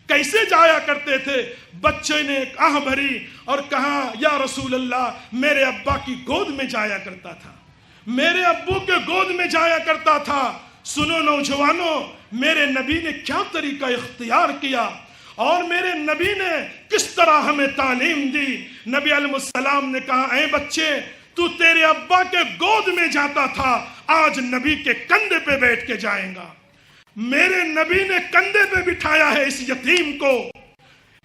کیسے جایا کرتے تھے. بچے نے ایک آہ بھری اور کہا یا رسول اللہ میرے ابا کی گود میں جایا کرتا تھا، میرے ابو کے گود میں جایا کرتا تھا. سنو نوجوانوں، میرے نبی نے کیا طریقہ اختیار کیا اور میرے نبی نے کس طرح ہمیں تعلیم دی. نبی علیہ السلام نے کہا اے بچے تو تیرے ابا کے گود میں جاتا تھا، آج نبی کے کندھے پہ بیٹھ کے جائیں گا. میرے نبی نے کندھے پہ بٹھایا ہے اس یتیم کو.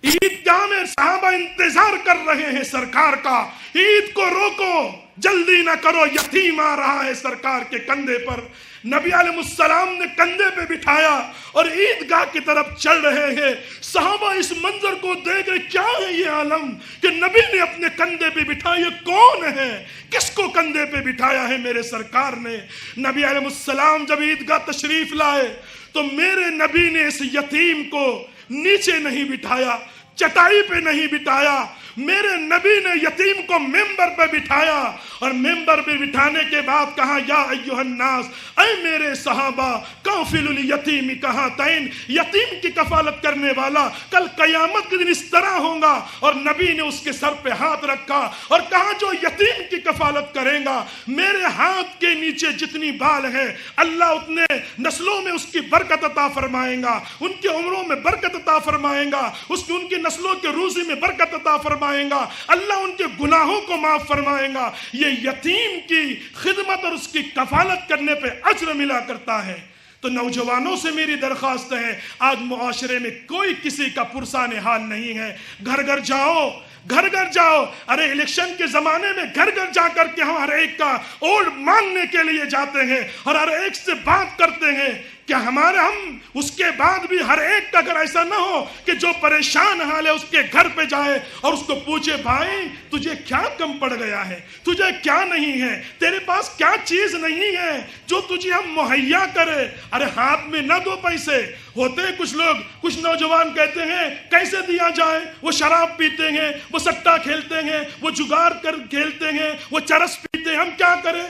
عید گاہ میں صحابہ انتظار کر رہے ہیں سرکار کا. عید کو روکو، جلدی نہ کرو یتیم آ رہا ہے سرکار کے کندھے پر. نبی علیہ السلام نے کندھے پہ بٹھایا اور عیدگاہ کی طرف چل رہے ہیں. صحابہ اس منظر کو دیکھ رہے, کیا ہے یہ عالم کہ نبی نے اپنے کندھے پہ بٹھایا, یہ کون ہے, کس کو کندھے پہ بٹھایا ہے میرے سرکار نے. نبی علیہ السلام جب عیدگاہ تشریف لائے تو میرے نبی نے اس یتیم کو نیچے نہیں بٹھایا, چٹائی پہ نہیں بٹھایا, میرے نبی نے یتیم کو ممبر پہ بٹھایا اور ممبر پہ بٹھانے کے بعد کہا یا ایھا الناس, اے میرے صحابہ, کافل الیتیم کہاتین, یتیم کی کفالت کرنے والا کل قیامت کے دن اس طرح ہوگا. اور نبی نے اس کے سر پہ ہاتھ رکھا اور کہا جو یتیم کی کفالت کرے گا میرے ہاتھ کے نیچے جتنی بال ہے اللہ اتنے نسلوں میں اس کی برکت عطا فرمائے گا, ان کی عمروں میں برکت عطا فرمائے گا, ان کی نسلوں کے روزی میں برکت عطا فرمائے گا, اللہ ان کے گناہوں کو معاف فرمائے گا. یہ یتیم کی خدمت اور اس کی کفالت کرنے پہ اجر ملا کرتا ہے. تو نوجوانوں سے میری درخواست ہے, آج معاشرے میں کوئی کسی کا پرسان حال نہیں ہے. گھر گھر جاؤ, گھر گھر جاؤ. ارے الیکشن کے زمانے میں گھر گھر جا کر کے ہم ہر ایک کا ووٹ مانگنے کے لیے جاتے ہیں اور ہر ایک سے بات کرتے ہیں. کہ ہم اس کے بعد بھی ہر ایک کا اگر ایسا نہ ہو کہ جو پریشان حال ہے اس کے گھر پہ جائے اور اس کو پوچھے, بھائی تجھے کیا کم پڑ گیا ہے, تجھے کیا نہیں ہے, تیرے پاس کیا چیز نہیں ہے جو تجھے ہم مہیا کرے. ارے ہاتھ میں نہ دو پیسے. ہوتے ہیں کچھ لوگ, کچھ نوجوان کہتے ہیں کیسے دیا جائے, وہ شراب پیتے ہیں, وہ سٹا کھیلتے ہیں, وہ جگار کھیلتے ہیں, وہ چرس پیتے ہیں, ہم کیا کریں.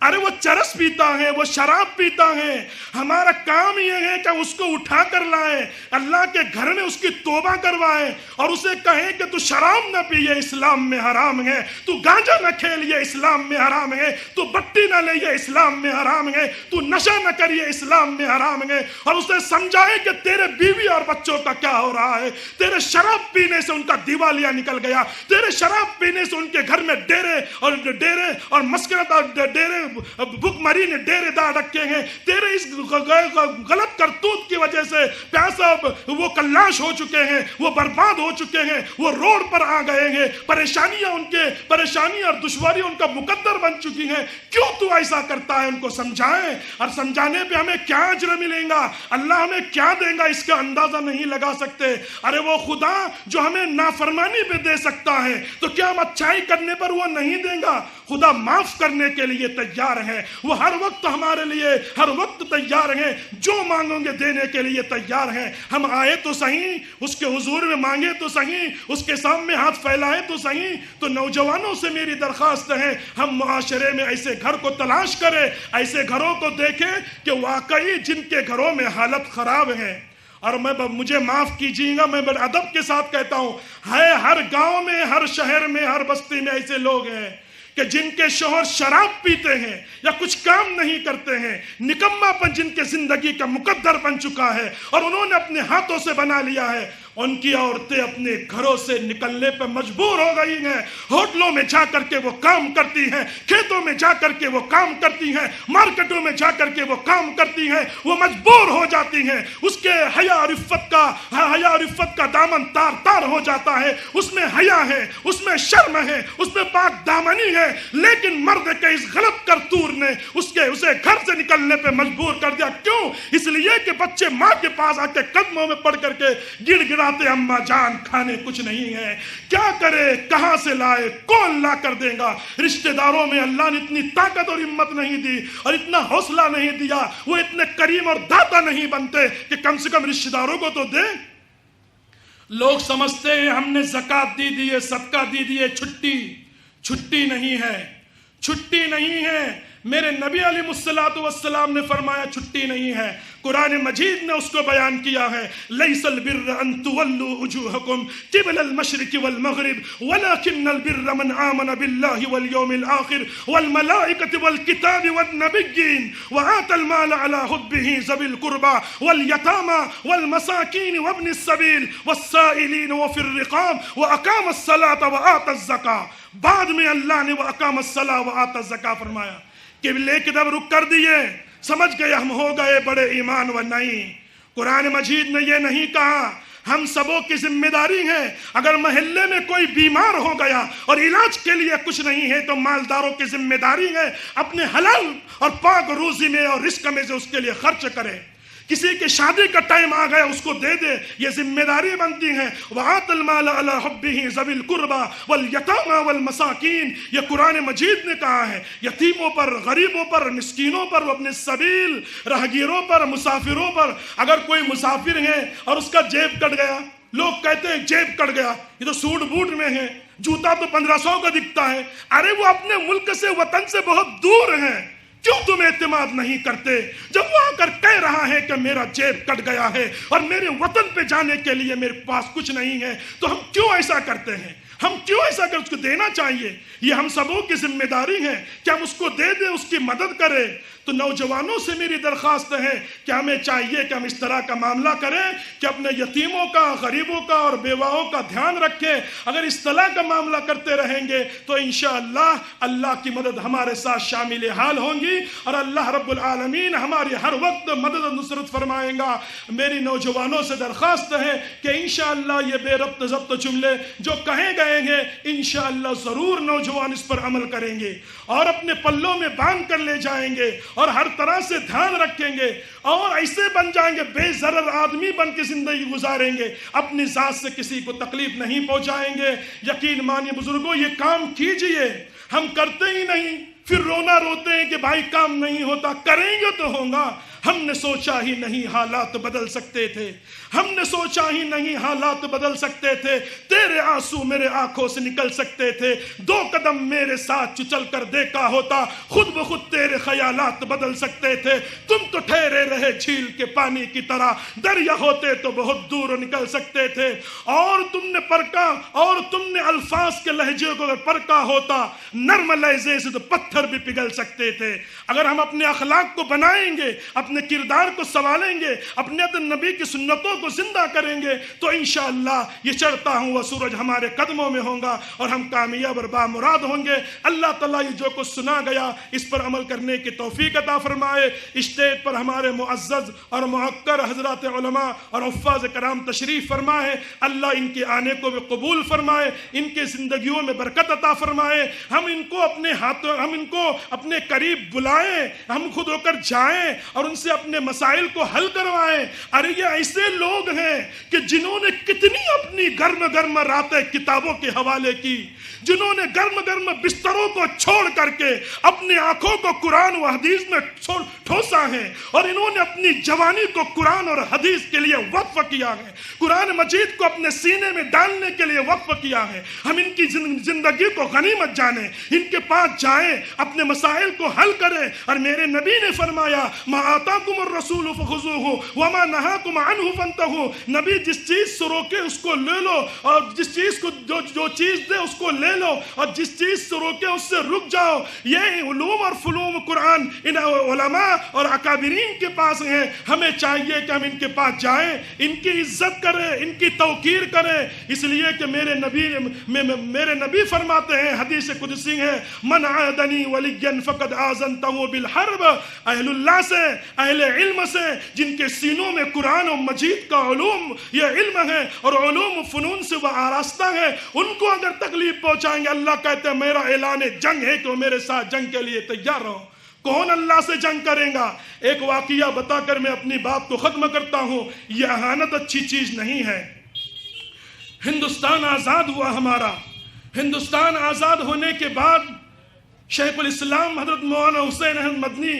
ارے وہ چرس پیتا ہے, وہ شراب پیتا ہے, ہمارا کام یہ ہے کہ اس کو اٹھا کر لائیں, اللہ کے گھر میں اس کی توبہ کروائیں اور اسے کہیں کہ تو شراب نہ پی, یہ اسلام میں حرام ہے, تو گانجا نہ کھیل, یہ اسلام میں حرام ہے, تو بٹی نہ لے, یہ اسلام میں حرام ہے, تو نشہ نہ کر, یہ اسلام میں حرام ہے. اور اسے سمجھائیں کہ تیرے بیوی اور بچوں کا کیا ہو رہا ہے, تیرے شراب پینے سے ان کا دیوالیہ نکل گیا, تیرے شراب پینے سے ان کے گھر میں ڈیرے اور مسکرت اور ڈیرے بھوک مری نے ڈیرے دار رکھے ہیں, تیرے اس غلط کرتوت کی وجہ سے پیسہ وہ کلاش ہو چکے ہیں, وہ برباد ہو چکے ہیں, وہ روڈ پر آ گئے ہیں, پریشانیاں اور دشواریاں ان کا مقدر بن چکی ہیں. کیوں تو ایسا کرتا ہے؟ ان کو سمجھائیں, اور سمجھانے پہ ہمیں کیا اجر ملے گا, اللہ ہمیں کیا دے گا اس کا اندازہ نہیں لگا سکتے. ارے وہ خدا جو ہمیں نافرمانی پہ دے سکتا ہے تو کیا ہم اچھائی کرنے پر وہ نہیں دے گا؟ خدا معاف کرنے کے لیے تیار ہے, وہ ہر وقت ہمارے لیے ہر وقت تیار ہیں, جو مانگیں گے دینے کے لیے تیار ہیں. ہم آئے تو صحیح, اس کے حضور میں مانگے تو صحیح, اس کے سامنے ہاتھ پھیلائے تو صحیح. تو نوجوانوں سے میری درخواست ہے, ہم معاشرے میں ایسے گھر کو تلاش کریں, ایسے گھروں کو دیکھیں کہ واقعی جن کے گھروں میں حالت خراب ہے. اور مجھے معاف کیجیے گا, میں بڑے ادب کے ساتھ کہتا ہوں, ہے ہر گاؤں میں, ہر شہر میں, ہر بستی میں ایسے لوگ ہیں کہ جن کے شوہر شراب پیتے ہیں یا کچھ کام نہیں کرتے ہیں, نکما پن جن کے زندگی کا مقدر بن چکا ہے اور انہوں نے اپنے ہاتھوں سے بنا لیا ہے. ان کی عورتیں اپنے گھروں سے نکلنے پہ مجبور ہو گئی ہیں, ہوٹلوں میں جا کر کے وہ کام کرتی ہیں, کھیتوں میں جا کر کے وہ کام کرتی ہیں, مارکیٹوں میں جا کر کے وہ کام کرتی ہیں, وہ مجبور ہو جاتی ہیں. اس کے حیا اور عفت کا دامن تار تار ہو جاتا ہے, اس میں حیا ہے, اس میں شرم ہے, اس میں پاک دامنی ہے. لیکن مرد کے اس غلط کرتور نے اسے گھر سے نکلنے پہ مجبور کر دیا. کیوں؟ اس لیے کہ بچے ماں کے پاس آ کے قدموں میں پڑ کر کے گڑ گڑا اماں جان کھانے کچھ نہیں ہے. کیا کرے, کہاں سے لائے, کون لا کر دے گا؟ رشتہ داروں میں اللہ نے اتنی طاقت اور ہمت نہیں دی اور اتنا حوصلہ نہیں دیا, وہ اتنے کریم اور داتا نہیں بنتے کہ کم سے کم رشتہ داروں کو تو دیں. لوگ سمجھتے ہیں ہم نے زکات دی دی ہے, صدقہ دی دی ہے, چھٹی نہیں ہے, چھٹی نہیں ہے. میرے نبی علیہ السلام نے فرمایا چھٹی نہیں ہے. قرآن مجید نے اس کو بیان کیا ہے, لیس البر ان تولوا وجوہکم قبل المشرق والمغرب ولكن البر من آمن بالله واليوم الآخر والملائكة والكتاب والنبيين وآتى المال على حبه ذوي القربى واليتامى والمساكين وابن السبيل والسائلين وفي الرقاب وأقام الصلاة وآتى الزكاة. بعد میں اللہ نے وأقام الصلاة وآتى الزكاة فرمایا. قبلے کی طرف رخ کر دیے, سمجھ گئے ہم ہو گئے بڑے ایمان و نہیں. قرآن مجید نے یہ نہیں کہا ہم سبوں کی ذمہ داری ہے، اگر محلے میں کوئی بیمار ہو گیا اور علاج کے لیے کچھ نہیں ہے تو مالداروں کی ذمہ داری ہے اپنے حلال اور پاک روزی میں اور رزق میں سے اس کے لیے خرچ کرے. کسی کی شادی کا ٹائم آ گیا اس کو دے دے، یہ ذمہ داری بنتی ہے. وَآتَ الْمَالَ عَلَىٰ حُبِّهِ ذَوِي الْقُرْبَىٰ وَالْيَتَامَىٰ وَالْمَسَاكِينِ. یہ قرآن مجید نے کہا ہے یتیموں پر، غریبوں پر، مسکینوں پر، اپنے سبیل، راہگیروں پر، مسافروں پر. اگر کوئی مسافر ہے اور اس کا جیب کٹ گیا، لوگ کہتے ہیں جیب کٹ گیا، یہ تو سوٹ بوٹ میں ہے، جوتا تو 1500 کا دکھتا ہے. ارے وہ اپنے ملک سے، وطن سے بہت دور ہیں، کیوں تم اعتماد نہیں کرتے؟ جب وہ آ کر کہہ رہا ہے کہ میرا جیب کٹ گیا ہے اور میرے وطن پہ جانے کے لیے میرے پاس کچھ نہیں ہے، تو ہم کیوں ایسا کرتے ہیں؟ ہم کیوں ایسا کر اس کو دینا چاہیے. یہ ہم سبوں کی ذمہ داری ہے کہ ہم اس کو دے دیں، اس کی مدد کریں. تو نوجوانوں سے میری درخواست ہے کہ ہمیں چاہیے کہ ہم اس طرح کا معاملہ کریں کہ اپنے یتیموں کا، غریبوں کا اور بیواؤں کا دھیان رکھیں. اگر اس طرح کا معاملہ کرتے رہیں گے تو انشاءاللہ اللہ کی مدد ہمارے ساتھ شامل حال ہوں گی اور اللہ رب العالمین ہماری ہر وقت مدد و نصرت فرمائیں گا. میری نوجوانوں سے درخواست ہے کہ انشاءاللہ یہ بے ربط ضبط جملے جو کہے گئے ہیں انشاءاللہ ضرور نوجوان اس پر عمل کریں گے اور اپنے پلوں میں باندھ کر لے جائیں گے اور ہر طرح سے دھیان رکھیں گے اور ایسے بن جائیں گے، بے ضرر آدمی بن کے زندگی گزاریں گے، اپنی ذات سے کسی کو تکلیف نہیں پہنچائیں گے. یقین مانیے بزرگوں، یہ کام کیجئے. ہم کرتے ہی نہیں، پھر رونا روتے ہیں کہ بھائی کام نہیں ہوتا. کریں گے تو ہوگا. ہم نے سوچا ہی نہیں حالات بدل سکتے تھے، ہم نے سوچا ہی نہیں حالات بدل سکتے تھے. تیرے آنسو میرے آنکھوں سے نکل سکتے تھے. 2 قدم میرے ساتھ چل کر دیکھا ہوتا، خود بخود تیرے خیالات بدل سکتے تھے. تم تو ٹھہرے رہے جھیل کے پانی کی طرح، دریا ہوتے تو بہت دور نکل سکتے تھے. اور تم نے پرکھا، اور تم نے الفاظ کے لہجے کو اگر پرکھا ہوتا نرم لہجے سے تو پتھر بھی پگھل سکتے تھے. اگر ہم اپنے اخلاق کو بنائیں گے، اپنے کردار کو سنوالیں گے، اپنے نبی کی سنتوں کو زندہ کریں گے تو انشاءاللہ یہ چڑھتا ہوا سورج ہمارے قدموں میں ہوگا اور ہم کامیاب اور بامراد ہوں گے. اللہ تعالیٰ یہ جو کچھ سنا گیا اس پر عمل کرنے کی توفیق عطا فرمائے. اسٹیج پر ہمارے معزز اور معقر حضرات علماء اور حفاظ کرام تشریف فرمائے. اللہ ان کے آنے کو بھی قبول فرمائے، ان کے زندگیوں میں برکت عطا فرمائے. ہم ان کو اپنے ہاتھوں، ہم ان کو اپنے قریب بلائیں، ہم خود ہو کر جائیں اور ان سے اپنے مسائل کو حل کروائیں. ارے یہ ایسے لوگ ہیں کہ جنہوں نے کتنی اپنی گرم گرم راتیں کتابوں کے حوالے کی، جنہوں نے گرم گرم بستروں کو چھوڑ کر کے اپنی آنکھوں کو قرآن و حدیث میں ٹھوسا ہے اور انہوں نے اپنی جوانی کو قرآن اور حدیث کے لیے وقف کیا ہے، قرآن مجید کو اپنے سینے میں ڈالنے کے لیے وقف کیا ہے. ہم ان کی زندگی کو غنیمت جانیں، ان کے پاس جائیں، اپنے مسائل کو حل کریں. اور میرے نبی نے فرمایا ما آتاکم الرسول فخذوہ وما نہاکم عنہ فانتہوا. نبی جس چیز سے روکے اس کو لے لو اور جس چیز کو جو چیز دے اس کو لے لو اور جس چیز سے روکے اس سے رک جاؤ. یہ علوم اور فلوم قرآن ان علماء اور اکابرین کے پاس ہیں. ہمیں چاہیے کہ ہم ان کے پاس جائیں، ان کی عزت کریں، ان کی توقیر کریں. اس لیے کہ میرے نبی فرماتے ہیں، حدیث قدسی ہے، من عادنی ولیا فقد آذنتہ بالحرب. اہل اللہ سے، اہل علم سے، جن کے سینوں میں قرآن و مجید کا علوم یہ علم ہے اور علوم و فنون سے وہ آراستہ ہے، ان کو اگر تکلیف پہنچائیں گے، اللہ کہتے ہیں میرا اعلان جنگ ہے کہ وہ میرے ساتھ جنگ کے لیے تیار رہو. کون اللہ سے جنگ کرے گا؟ ایک واقعہ بتا کر میں اپنی بات کو ختم کرتا ہوں. یہ اہانت اچھی چیز نہیں ہے. ہندوستان آزاد ہوا ہمارا. ہندوستان آزاد ہونے کے بعد شیخ الاسلام حضرت مولانا حسین احمد مدنی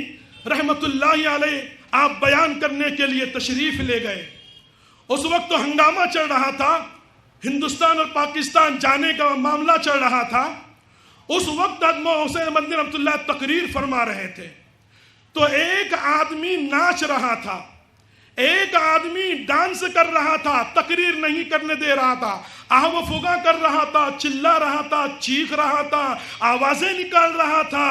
رحمت اللہ علیہ آپ بیان کرنے کے لیے تشریف لے گئے. اس وقت تو ہنگامہ چل رہا تھا، ہندوستان اور پاکستان جانے کا معاملہ چل رہا تھا. اس وقت مولانا حسین مدنی رحمت اللہ تقریر فرما رہے تھے تو ایک آدمی ناچ رہا تھا، ایک آدمی ڈانس کر رہا تھا، تقریر نہیں کرنے دے رہا تھا، آہ و فغاں کر رہا تھا، چلا رہا تھا، چیخ رہا تھا، آوازیں نکال رہا تھا.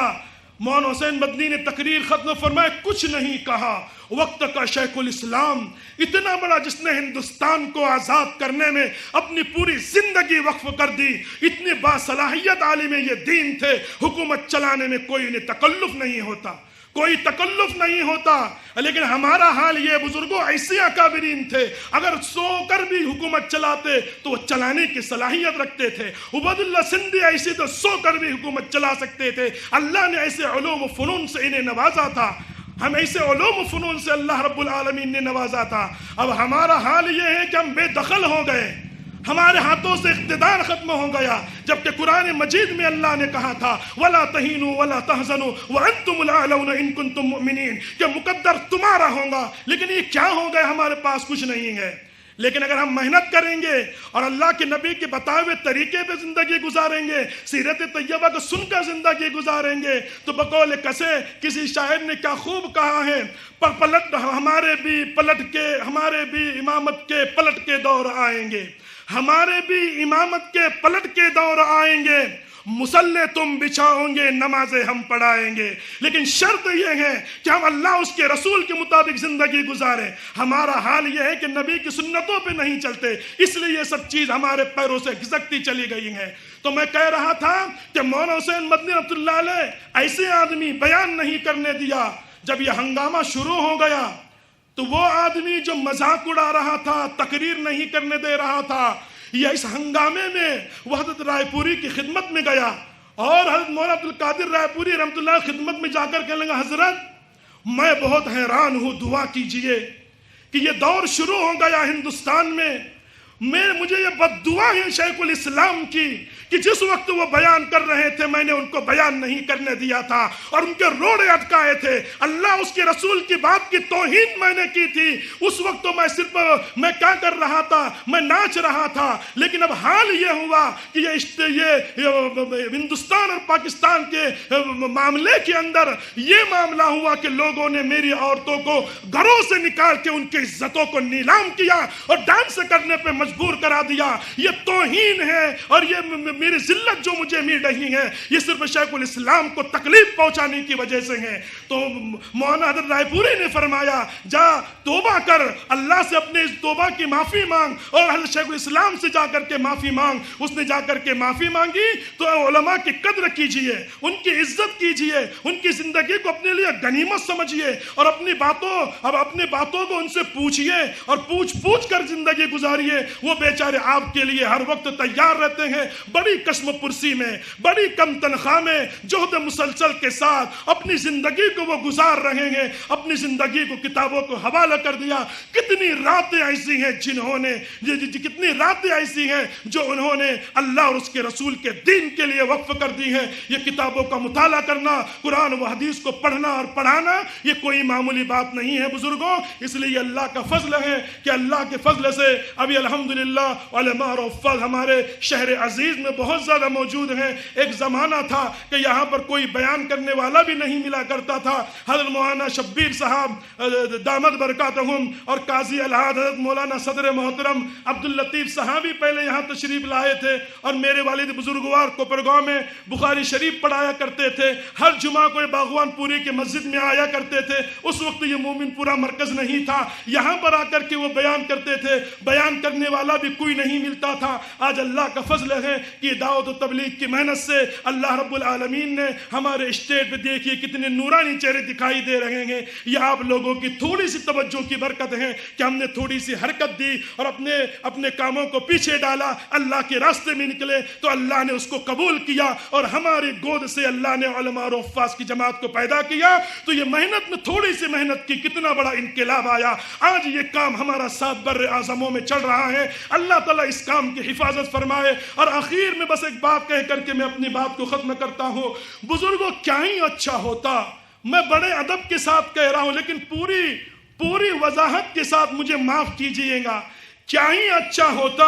مولانا حسین مدنی نے تقریر ختم فرمائے، کچھ نہیں کہا. وقت کا شیخ الاسلام اتنا بڑا جس نے ہندوستان کو آزاد کرنے میں اپنی پوری زندگی وقف کر دی، اتنے باصلاحیت عالم یہ دین تھے، حکومت چلانے میں کوئی انہیں تکلف نہیں ہوتا، کوئی تکلف نہیں ہوتا. لیکن ہمارا حال یہ بزرگوں ایسے اکابرین تھے اگر سو کر بھی حکومت چلاتے تو وہ چلانے کی صلاحیت رکھتے تھے. عبید اللہ سندھی ایسے تو سو کر بھی حکومت چلا سکتے تھے. اللہ نے ایسے علوم و فنون سے انہیں نوازا تھا. ہم ایسے علوم و فنون سے اللہ رب العالمین نے نوازا تھا. اب ہمارا حال یہ ہے کہ ہم بے دخل ہو گئے. ہمارے ہاتھوں سے اقتدار ختم ہو گیا. جبکہ قرآن مجید میں اللہ نے کہا تھا وَلَا تَهِنُوا وَلَا تَحْزَنُوا وَأَنْتُمُ الْأَعْلَوْنَ إِن كُنتُم مُؤْمِنِينَ کہ مقدر تمہارا ہوگا. لیکن یہ کیا ہو گئے؟ ہمارے پاس کچھ نہیں ہے. لیکن اگر ہم محنت کریں گے اور اللہ کے نبی کے بتائے ہوئے طریقے پہ زندگی گزاریں گے, سیرت طیبہ کو سن کر زندگی گزاریں گے, تو بقول کسے کسی شاعر نے کیا خوب کہا ہے, پلٹ ہمارے بھی امامت کے پلٹ کے دور آئیں گے. ہمارے بھی امامت کے پلٹ کے دور آئیں گے. مسلح تم بچھاؤ گے, نمازیں ہم پڑھائیں گے. لیکن شرط یہ ہے کہ ہم اللہ اس کے رسول کے مطابق زندگی گزاریں. ہمارا حال یہ ہے کہ نبی کی سنتوں پہ نہیں چلتے, اس لیے یہ سب چیز ہمارے پیروں سے گھسکتی چلی گئی ہیں. تو میں کہہ رہا تھا کہ مولانا حسین مدنی رحمۃ اللہ علیہ ایسے آدمی بیان نہیں کرنے دیا. جب یہ ہنگامہ شروع ہو گیا تو وہ آدمی جو مذاق اڑا رہا تھا, تقریر نہیں کرنے دے رہا تھا, یہ اس ہنگامے میں وہ حضرت رائے پوری کی خدمت میں گیا اور حضرت مولانا عبدالقادر رائے پوری رحمۃ اللہ خدمت میں جا کر کہنے لگا حضرت میں بہت حیران ہوں, دعا کیجئے کہ یہ دور شروع ہو گیا ہندوستان میں. مجھے یہ بد دعا ہے شیخ الاسلام کی کہ جس وقت وہ بیان کر رہے تھے میں نے ان کو بیان نہیں کرنے دیا تھا اور ان کے روڑے اٹکائے تھے. اللہ اس کے رسول کی بات کی توہین میں نے کی تھی. اس وقت تو میں کیا کر رہا تھا, میں ناچ رہا تھا. لیکن اب حال یہ ہوا کہ یہ ہندوستان اور پاکستان کے معاملے کے اندر یہ معاملہ ہوا کہ لوگوں نے میری عورتوں کو گھروں سے نکال کے ان کی عزتوں کو نیلام کیا اور ڈانس کرنے پہ مجبور کرا دیا. یہ توہین ہے اور یہ میری ذلت جو مجھے مل رہی ہے یہ صرف شیخ الاسلام کو تکلیف پہنچانے کی وجہ سے ہے. تو مولانا حضرت رائے پوری نے فرمایا جا توبہ کر, اللہ سے اپنے اس توبہ کی معافی مانگ اور حضرت شیخ الاسلام سے جا کر کے معافی مانگ. اس نے جا کر کے معافی مانگی تو علماء کی قدر کیجئے, ان کی عزت کیجئے, ان کی زندگی کو اپنے لیے غنیمت سمجھیے اور اپنی باتوں کو ان سے پوچھئے اور پوچھ کر زندگی گزاریے. وہ بیچارے آپ کے لیے ہر وقت تیار رہتے ہیں. بڑی قسم پرسی میں, بڑی کم تنخواہ میں, جہد مسلسل کے ساتھ اپنی زندگی کو وہ گزار رہے ہیں. اپنی زندگی کو کتابوں کو حوالہ کر دیا. کتنی راتیں ایسی ہیں کتنی راتیں ایسی ہیں جو انہوں نے اللہ اور اس کے رسول کے دین کے لیے وقف کر دی ہیں. یہ کتابوں کا مطالعہ کرنا, قرآن و حدیث کو پڑھنا اور پڑھانا یہ کوئی معمولی بات نہیں ہے بزرگوں. اس لیے اللہ کا فضل ہے کہ اللہ کے فضل سے ابھی الحمدللہ علماء اور حفاظ ہمارے شہر عزیز میں بہت زیادہ موجود ہیں. ایک زمانہ تھا کہ یہاں پر کوئی بیان کرنے والا بھی نہیں ملا کرتا تھا. حضرت مولانا شبیر صاحب دامت برکاتہم اور قاضی الہاد حضرت مولانا صدر محترم عبداللطیف صحابی پہلے یہاں تشریف لائے تھے اور میرے والد بزرگوار کوپرگاؤں میں بخاری شریف پڑھایا کرتے تھے. ہر جمعہ کو باغوان پوری کے مسجد میں آیا کرتے تھے. اس وقت یہ مومن پورا مرکز نہیں تھا. یہاں پر آ کر کے وہ بیان کرتے تھے. بیان کرنے والا بھی کوئی نہیں ملتا تھا. آج اللہ کا فضل ہے کہ دعوت و تبلیغ کی محنت سے اللہ رب العالمین نے ہمارے اسٹیٹ پہ دیکھیے کتنے نورانی چہرے دکھائی دے رہے ہیں. یہ آپ لوگوں کی تھوڑی سی توجہ کی برکت ہے کہ ہم نے تھوڑی سی حرکت دی اور اپنے کاموں کو پیچھے ڈالا, اللہ کے راستے میں نکلے تو اللہ نے اس کو قبول کیا اور ہماری گود سے اللہ نے علماء اور حفاظ کی جماعت کو پیدا کیا. تو یہ محنت میں تھوڑی سی محنت کی کتنا بڑا انقلاب آیا. آج یہ کام ہمارا 7 بر اعظموں میں چل رہا ہے. اللہ تعالیٰ اس کام کی حفاظت فرمائے. اور آخر میں بس ایک بات کہہ کر کے میں اپنی بات کو ختم کرتا ہوں. بزرگوں کیا ہی اچھا ہوتا, میں بڑے ادب کے ساتھ کہہ رہا ہوں لیکن پوری وضاحت کے ساتھ مجھے معاف کیجئے گا, کیا ہی اچھا ہوتا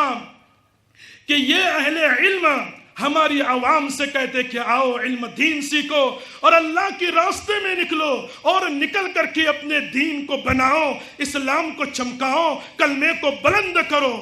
کہ یہ اہل علم ہماری عوام سے کہتے کہ آؤ علم دین سیکھو اور اللہ کے راستے میں نکلو اور نکل کر کے اپنے دین کو بناؤ, اسلام کو چمکاؤ, کلمے کو بلند کرو.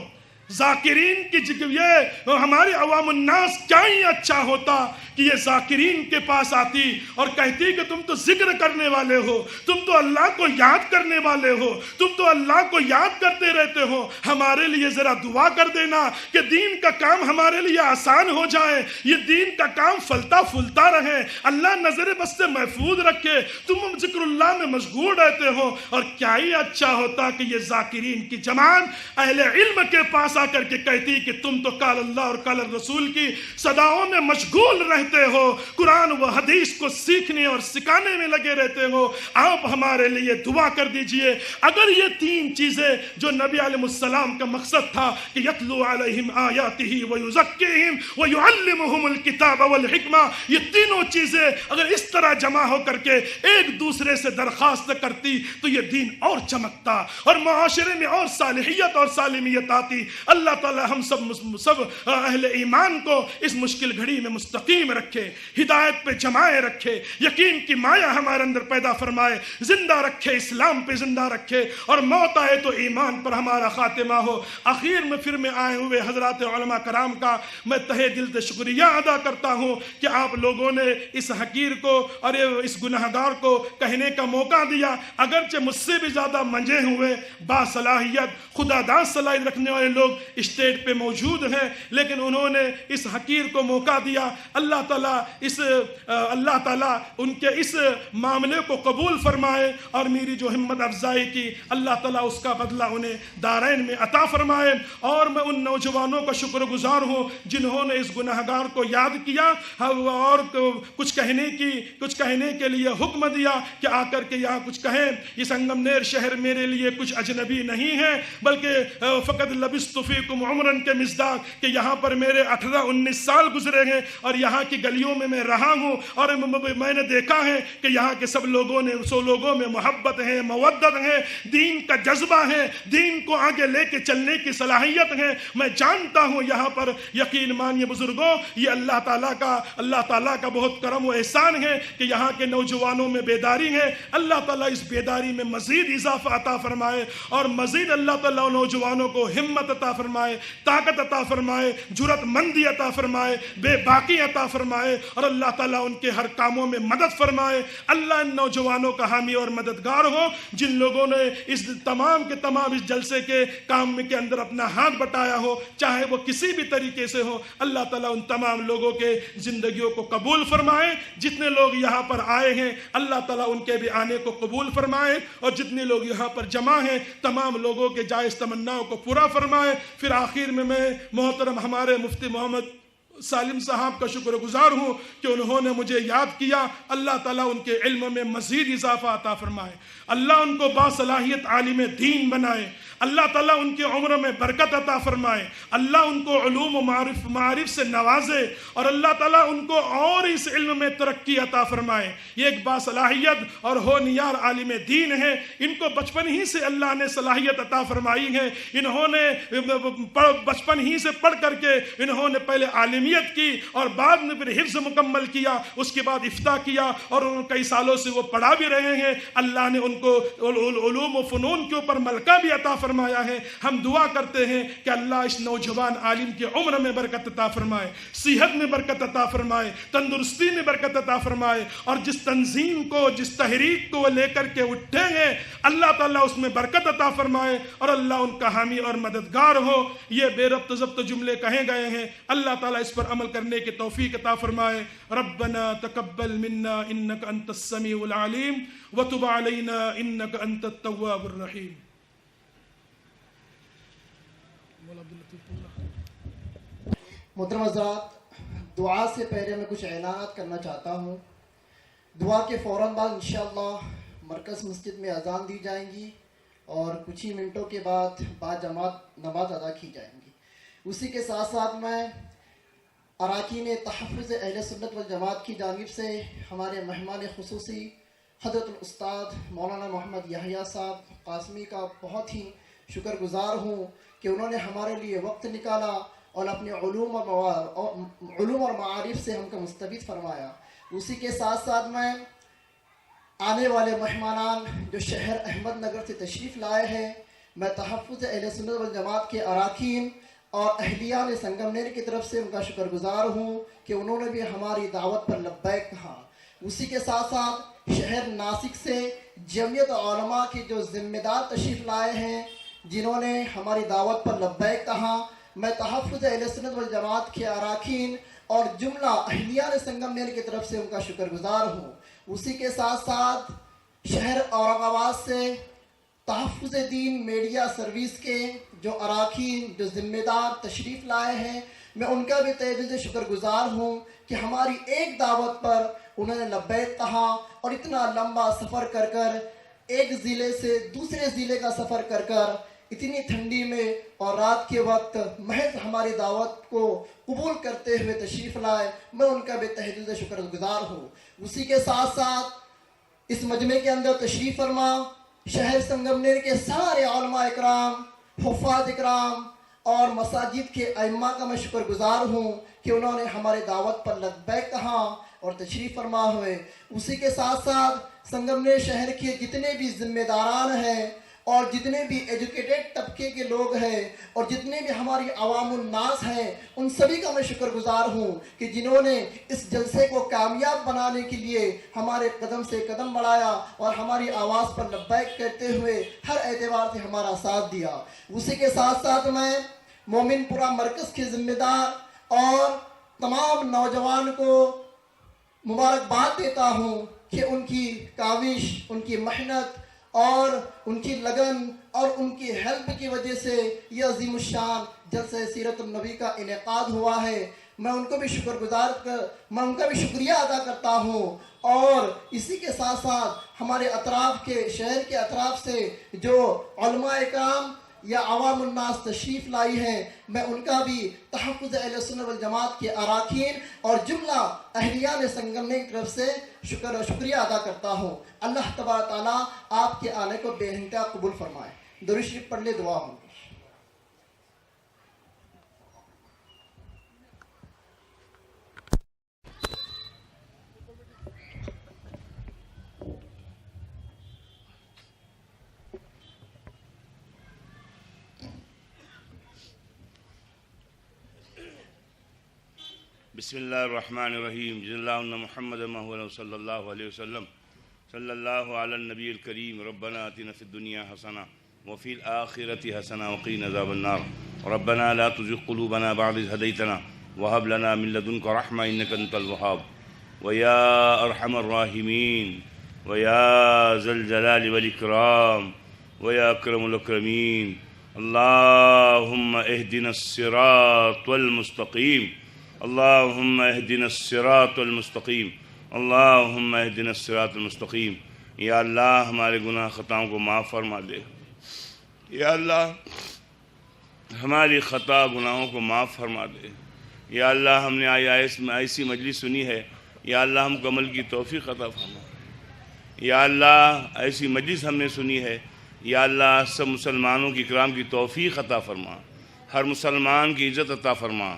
ذاکرین کی یہ ہمارے عوام الناس کیا ہی اچھا ہوتا کہ یہ ذاکرین کے پاس آتی اور کہتی کہ تم تو ذکر کرنے والے ہو, تم تو اللہ کو یاد کرنے والے ہو, تم تو اللہ کو یاد کرتے رہتے ہو, ہمارے لیے ذرا دعا کر دینا کہ دین کا کام ہمارے لیے آسان ہو جائے, یہ دین کا کام پھلتا پھولتا رہے, اللہ نظر بس سے محفوظ رکھے. تم ذکر میں مشغول رہتے ہو. اور کیا ہی اچھا ہوتا کہ یہ ذاکرین کی جماعت اہل علم کے پاس آ کر کے کہتی کہ تم تو قال اللہ اور قال الرسول کی صداؤں میں مشغول رہتے ہو, قرآن و حدیث کو سیکھنے اور سکھانے میں لگے رہتے ہو, آپ ہمارے لیے دعا کر دیجئے. اگر یہ تین چیزیں جو نبی علیہ السلام کا مقصد تھا کہ یتلو علیہم آیاتہ ویزکیہم ویعلمہم الکتاب والحکمہ, یہ تینوں چیزیں اگر اس طرح جمع ہو کر کے ایک دوسرے سے درخواست کرتی تو یہ دین اور چمکتا اور معاشرے میں اور صالحیت اور سالمیت آتی. اللہ تعالی ہم سب اہل ایمان کو اس مشکل گھڑی میں مستقیم رکھے, ہدایت پہ جمائے رکھے, یقین کی مایا ہمارے اندر پیدا فرمائے, زندہ رکھے, اسلام پہ زندہ رکھے, اور موت آئے تو ایمان پر ہمارا خاتمہ ہو. آخر میں پھر میں آئے ہوئے حضرات علماء کرام کا میں تہہ دل سے شکریہ ادا کرتا ہوں کہ آپ لوگوں نے اس حقیر کو اور اس گناہگار کو کہنے کا موقع دیا. اگرچہ مجھ سے بھی زیادہ منجے ہوئے باصلاحیت خدا داد صلاحیت رکھنے والے لوگ اسٹیج پہ موجود ہیں, لیکن انہوں نے اس حقیر کو موقع دیا. اللہ تعالیٰ ان کے اس معاملے کو قبول فرمائے, اور میری جو ہمت افزائی کی اللہ تعالیٰ اس کا بدلہ انہیں دارین میں عطا فرمائے. اور میں ان نوجوانوں کا شکر گزار ہوں جنہوں نے اس گناہگار کو یاد کیا اور کچھ کہنے کے لیے حکم دیا کہ آ کر کے یہاں کچھ کہیں. یہ سنگمنیر شہر میرے لیے کچھ اجنبی نہیں ہے, بلکہ فقط لبثت فیکم عمرا کے مصداق کہ یہاں پر میرے 18-19 سال گزرے ہیں اور یہاں کی گلیوں میں رہا ہوں, اور میں نے دیکھا ہے کہ یہاں کے سب لوگوں میں محبت ہے, مودت ہے, دین کا جذبہ ہے, دین کو آگے لے کے چلنے کی صلاحیت ہے. میں جانتا ہوں یہاں پر یقین مانیے بزرگوں, یہ اللہ تعالیٰ کا بہت کرم و احسان ہے کہ یہاں کے نوجوانوں میں بیداری ہے. اللہ تعالیٰ اس بیداری میں مزید اضافہ عطا فرمائے, اور مزید اللہ تعالیٰ نوجوانوں کو ہمت عطا فرمائے, طاقت عطا فرمائے, جرأت مندی عطا فرمائے, بے باکی عطا فرمائے, اور اللہ تعالیٰ ان کے ہر کاموں میں مدد فرمائے. اللہ ان نوجوانوں کا حامی اور مددگار ہو جن لوگوں نے اس تمام اس جلسے کے کام کے اندر اپنا ہاتھ بٹایا ہو, چاہے وہ کسی بھی طریقے سے ہو. اللہ تعالیٰ ان تمام لوگوں کے زندگیوں کو قبول فرمائے. جتنے لوگ یہاں پر آئے ہیں اللہ تعالیٰ ان کے بھی آنے کو قبول فرمائے, اور جتنے لوگ یہاں پر جمع ہیں تمام لوگوں کے جائز تمناؤں کو پورا فرمائے. پھر آخر میں محترم ہمارے مفتی محمد سالم صاحب کا شکر گزار ہوں کہ انہوں نے مجھے یاد کیا. اللہ تعالیٰ ان کے علم میں مزید اضافہ عطا فرمائے, اللہ ان کو باصلاحیت عالم دین بنائے, اللہ تعالیٰ ان کی عمر میں برکت عطا فرمائے, اللہ ان کو علوم و معارف سے نوازے, اور اللہ تعالیٰ ان کو اور اس علم میں ترقی عطا فرمائے. یہ ایک باصلاحیت اور ہونیار عالم دین ہے, ان کو بچپن ہی سے اللہ نے صلاحیت عطا فرمائی ہے. انہوں نے بچپن ہی سے پڑھ کر کے انہوں نے پہلے عالمیت کی اور بعد میں پھر حفظ مکمل کیا, اس کے بعد افتاء کیا, اور کئی سالوں سے وہ پڑھا بھی رہے ہیں. اللہ نے ان کو علوم و فنون کے اوپر ملکہ بھی عطا فرمایا ہے. ہم دعا کرتے ہیں کہ اللہ اس نوجوان عالم کی عمر میں برکت عطا فرمائے, صحت میں برکت عطا فرمائے, تندرستی میں برکت عطا فرمائے, اور جس تنظیم کو جس تحریک کو وہ لے کر کے اٹھے ہیں اللہ تعالیٰ اس میں برکت عطا فرمائے, اور اللہ ان کا حامی اور مددگار ہو. یہ بے ربط ضبط جملے کہے گئے ہیں, اللہ تعالیٰ اس پر عمل کرنے کی توفیق عطا فرمائے. ربنا تقبل منا انك انت السميع العليم وتب علينا انك انت التواب الرحيم. محترم حضرات, دعا سے پہلے میں کچھ اعلانات کرنا چاہتا ہوں. دعا کے فوراً بعد انشاءاللہ مرکز مسجد میں اذان دی جائیں گی, اور کچھ ہی منٹوں کے بعد جماعت نماز ادا کی جائیں گی. اسی کے ساتھ ساتھ میں اراکین تحفظ اہل سنت والجماعت کی جانب سے ہمارے مہمان خصوصی حضرت الاستاذ مولانا محمد یحییٰ صاحب قاسمی کا بہت ہی شکر گزار ہوں کہ انہوں نے ہمارے لیے وقت نکالا اور اپنے علوم اور معارف سے ہم کو مستفید فرمایا. اسی کے ساتھ ساتھ میں آنے والے مہمانان جو شہر احمد نگر سے تشریف لائے ہیں, میں تحفظ اہل سنت والجماعت کے اراکین اور اہلیان سنگمنیر کی طرف سے ان کا شکر گزار ہوں کہ انہوں نے بھی ہماری دعوت پر لبیک کہا. اسی کے ساتھ ساتھ شہر ناسک سے جمعیت علماء کے جو ذمہ دار تشریف لائے ہیں جنہوں نے ہماری دعوت پر لبیک کہا, میں تحفظ اہل سنت والجماعت کے اراکین اور جملہ اہلیان سنگمنیر کی طرف سے ان کا شکر گزار ہوں. اسی کے ساتھ ساتھ شہر اورنگ آباد سے تحفظ دین میڈیا سروس کے جو اراکین جو ذمہ دار تشریف لائے ہیں، میں ان کا بھی تہ دل سے شکر گزار ہوں کہ ہماری ایک دعوت پر انہوں نے لبیک کہا اور اتنا لمبا سفر کر کر ایک ضلع سے دوسرے ضلع کا سفر کر کر اتنی ٹھنڈی میں اور رات کے وقت محض ہماری دعوت کو قبول کرتے ہوئے تشریف لائے. میں ان کا بھی تہ دل سے شکر گزار ہوں. اسی کے ساتھ ساتھ اس مجمع کے اندر تشریف فرما شہر سنگمنیر کے سارے علماء اکرام، حفاظ اکرام اور مساجد کے ائمہ کا میں شکر گزار ہوں کہ انہوں نے ہماری دعوت پر لبیک کہا اور تشریف فرما ہوئے. اسی کے ساتھ ساتھ سنگمنیر شہر کے جتنے بھی ذمہ داران ہیں اور جتنے بھی ایجوکیٹڈ طبقے کے لوگ ہیں اور جتنے بھی ہماری عوام الناس ہیں، ان سبھی کا میں شکر گزار ہوں کہ جنہوں نے اس جلسے کو کامیاب بنانے کے لیے ہمارے قدم سے قدم بڑھایا اور ہماری آواز پر لبیک کرتے ہوئے ہر اعتبار سے ہمارا ساتھ دیا. اسی کے ساتھ ساتھ میں مومن پورہ مرکز کے ذمہ دار اور تمام نوجوان کو مبارکباد دیتا ہوں کہ ان کی کاوش، ان کی محنت اور ان کی لگن اور ان کی ہیلپ کی وجہ سے یہ عظیم الشان جلسہ سیرت النبی کا انعقاد ہوا ہے. میں ان کا بھی شکریہ ادا کرتا ہوں. اور اسی کے ساتھ ساتھ ہمارے اطراف کے شہر کے اطراف سے جو علماء اکرام یا عوام الناس تشریف لائی ہیں، میں ان کا بھی تحفظ اہل سنت والجماعت کے اراکین اور جملہ اہلیان سنگمنیر کی طرف سے شکریہ ادا کرتا ہوں. اللہ تبارک تعالیٰ آپ کے آنے کو بے انتہا قبول فرمائے. درود شریف پڑھ لے، دعا ہوں. بسم اللہ الرحمن الرحیم. جزا اللہ محمد صلی اللہ علیہ وسلم. صلی اللہ علی النبی الکریم. ربنا آتنا فی الدنیا حسنہ وفی الآخرۃ حسنہ وقنا عذاب النار. ربنا لا تزغ قلوبنا بعد إذ هديتنا وهب لنا من لدنك رحمة إنك أنت الوهاب. ويا أرحم الراحمين ويا ذا الجلال والإكرام ويا أكرم الأكرمين. اللهم اهدنا الصراط المستقيم. اللهم اهدنا الصراط المستقیم. اللهم اهدنا الصراط المستقیم. یا اللہ ہمارے گناہ خطاؤں کو معاف فرما دے. یا اللہ ہماری خطا گناہوں کو معاف فرما دے. یا اللہ ہم نے ایسی مجلس سنی ہے، یا اللہ ہم کو عمل کی توفیق عطا فرما. یا اللہ ایسی مجلس ہم نے سنی ہے، یا اللہ سب مسلمانوں کی اکرام کی توفیق عطا فرما. ہر مسلمان کی عزت عطا فرما،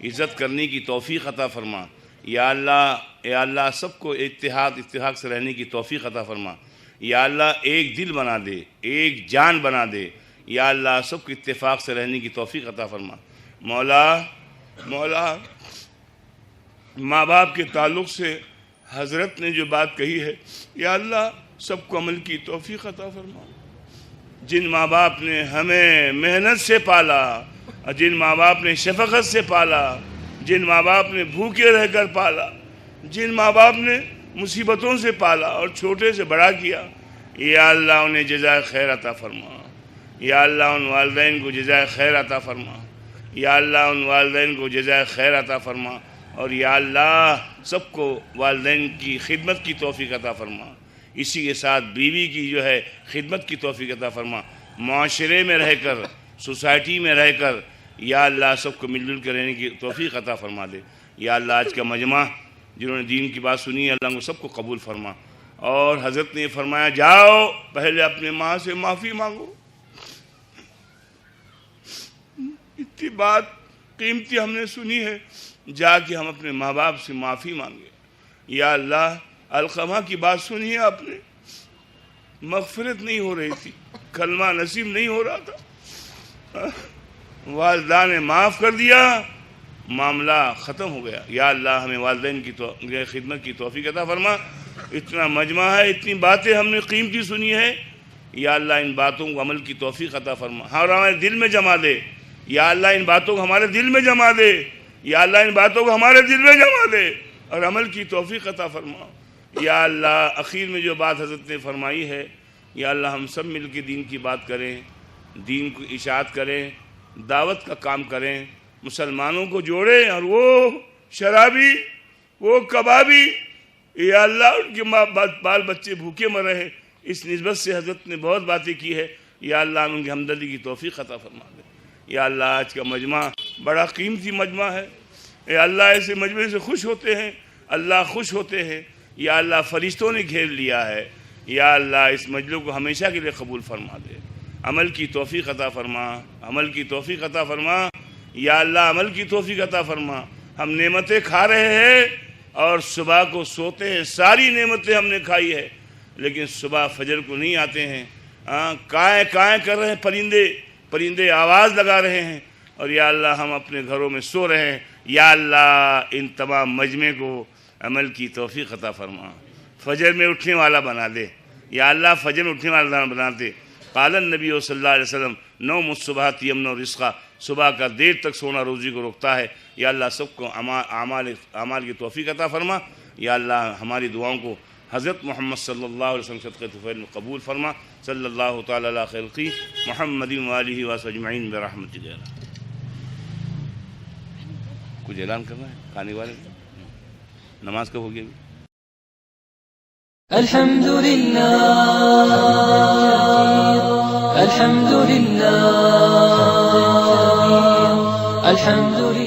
عزت کرنے کی توفیق عطا فرما. یا اللہ سب کو اتحاد سے رہنے کی توفیق عطا فرما. یا اللہ ایک دل بنا دے، ایک جان بنا دے. یا اللہ سب کو اتفاق سے رہنے کی توفیق عطا فرما. مولا ماں باپ کے تعلق سے حضرت نے جو بات کہی ہے، یا اللہ سب کو عمل کی توفیق عطا فرما. جن ماں باپ نے ہمیں محنت سے پالا، جن ماں باپ نے شفقت سے پالا، جن ماں باپ نے بھوکے رہ کر پالا، جن ماں باپ نے مصیبتوں سے پالا اور چھوٹے سے بڑا کیا، یا اللہ انہیں جزائے خیر عطا فرما. یا اللہ ان والدین کو جزائے خیر عطا فرما. یا اللہ ان والدین کو جزائے خیر عطا فرما. اور یا اللہ سب کو والدین کی خدمت کی توفیق عطا فرما. اسی کے ساتھ بیوی کی جو ہے خدمت کی توفیق عطا فرما. معاشرے میں رہ کر، سوسائٹی میں رہ کر، یا اللہ سب کو مل جل کر رہنے کی توفیق عطا فرما دے. یا اللہ آج کا مجمع جنہوں نے دین کی بات سنی ہے، اللہ کو سب کو قبول فرما. اور حضرت نے فرمایا جاؤ پہلے اپنے ماں سے معافی مانگو. اتنی بات قیمتی ہم نے سنی ہے، جا کے ہم اپنے ماں باپ سے معافی مانگے. یا اللہ علقمہ کی بات سنی ہے آپ نے، مغفرت نہیں ہو رہی تھی، کلمہ نصیب نہیں ہو رہا تھا، والدہ نے معاف کر دیا، معاملہ ختم ہو گیا. یا اللہ ہمیں والدین کی خدمت کی توفیق عطا فرما. اتنا مجمع ہے، اتنی باتیں ہم نے قیمتی سنی ہے، یا اللہ ان باتوں کو عمل کی توفیق عطا فرما. ہمارے دل میں جما دے. یا اللہ ان باتوں کو ہمارے دل میں جما دے. یا اللہ ان باتوں کو ہمارے دل میں جما دے اور عمل کی توفیق عطا فرما. یا اللہ اخیر میں جو بات حضرت نے فرمائی ہے، یا اللہ ہم سب مل کے دین کی بات کریں، دین کو اشاعت کریں، دعوت کا کام کریں، مسلمانوں کو جوڑیں، اور وہ شرابی، وہ کبابی، یا اللہ ان کے بال بچے بھوکے مر رہے ہیں، اس نسبت سے حضرت نے بہت باتیں کی ہے، یا اللہ ان کی ہمدردی کی توفیق عطا فرما دے۔ یا اللہ آج کا مجمع بڑا قیمتی مجمع ہے، یا اللہ ایسے مجمع سے خوش ہوتے ہیں، اللہ خوش ہوتے ہیں، یا اللہ فرشتوں نے گھیر لیا ہے، یا اللہ اس مجلس کو ہمیشہ کے لیے قبول فرما دے، عمل کی توفیق عطا فرما، عمل کی توفیق عطا فرما، یا اللہ عمل کی توفیق عطا فرما۔ ہم نعمتیں کھا رہے ہیں اور صبح کو سوتے ہیں، ساری نعمتیں ہم نے کھائی ہے، لیکن صبح فجر کو نہیں آتے ہیں، کائیں کائیں کر رہے ہیں، پرندے آواز لگا رہے ہیں، اور یا اللہ ہم اپنے گھروں میں سو رہے ہیں۔ یا اللہ ان تمام مجمع کو عمل کی توفیق عطا فرما، فجر میں اٹھنے والا بنا دے، یا اللہ فجر میں اٹھنے والا بنا دے۔ قال النبی صلی اللہ علیہ وسلم نوم الصبح یمنع رزقا، صبح کا دیر تک سونا روزی کو روکتا ہے۔ یا اللہ سب کو اعمال کی توفیق عطا فرما۔ یا اللہ ہماری دعاؤں کو حضرت محمد صلی اللہ علیہ وسلم صدقہ طفیل میں قبول فرما۔ صلی اللہ تعالی علی خلقی محمد وآلہ وصحبہ اجمعین برحمتک۔ کچھ اعلان کرنا ہے کھانے والے؟ نماز کب ہوگی ابھی؟ الحمد للہ، الحمد للہ، الحمد للہ۔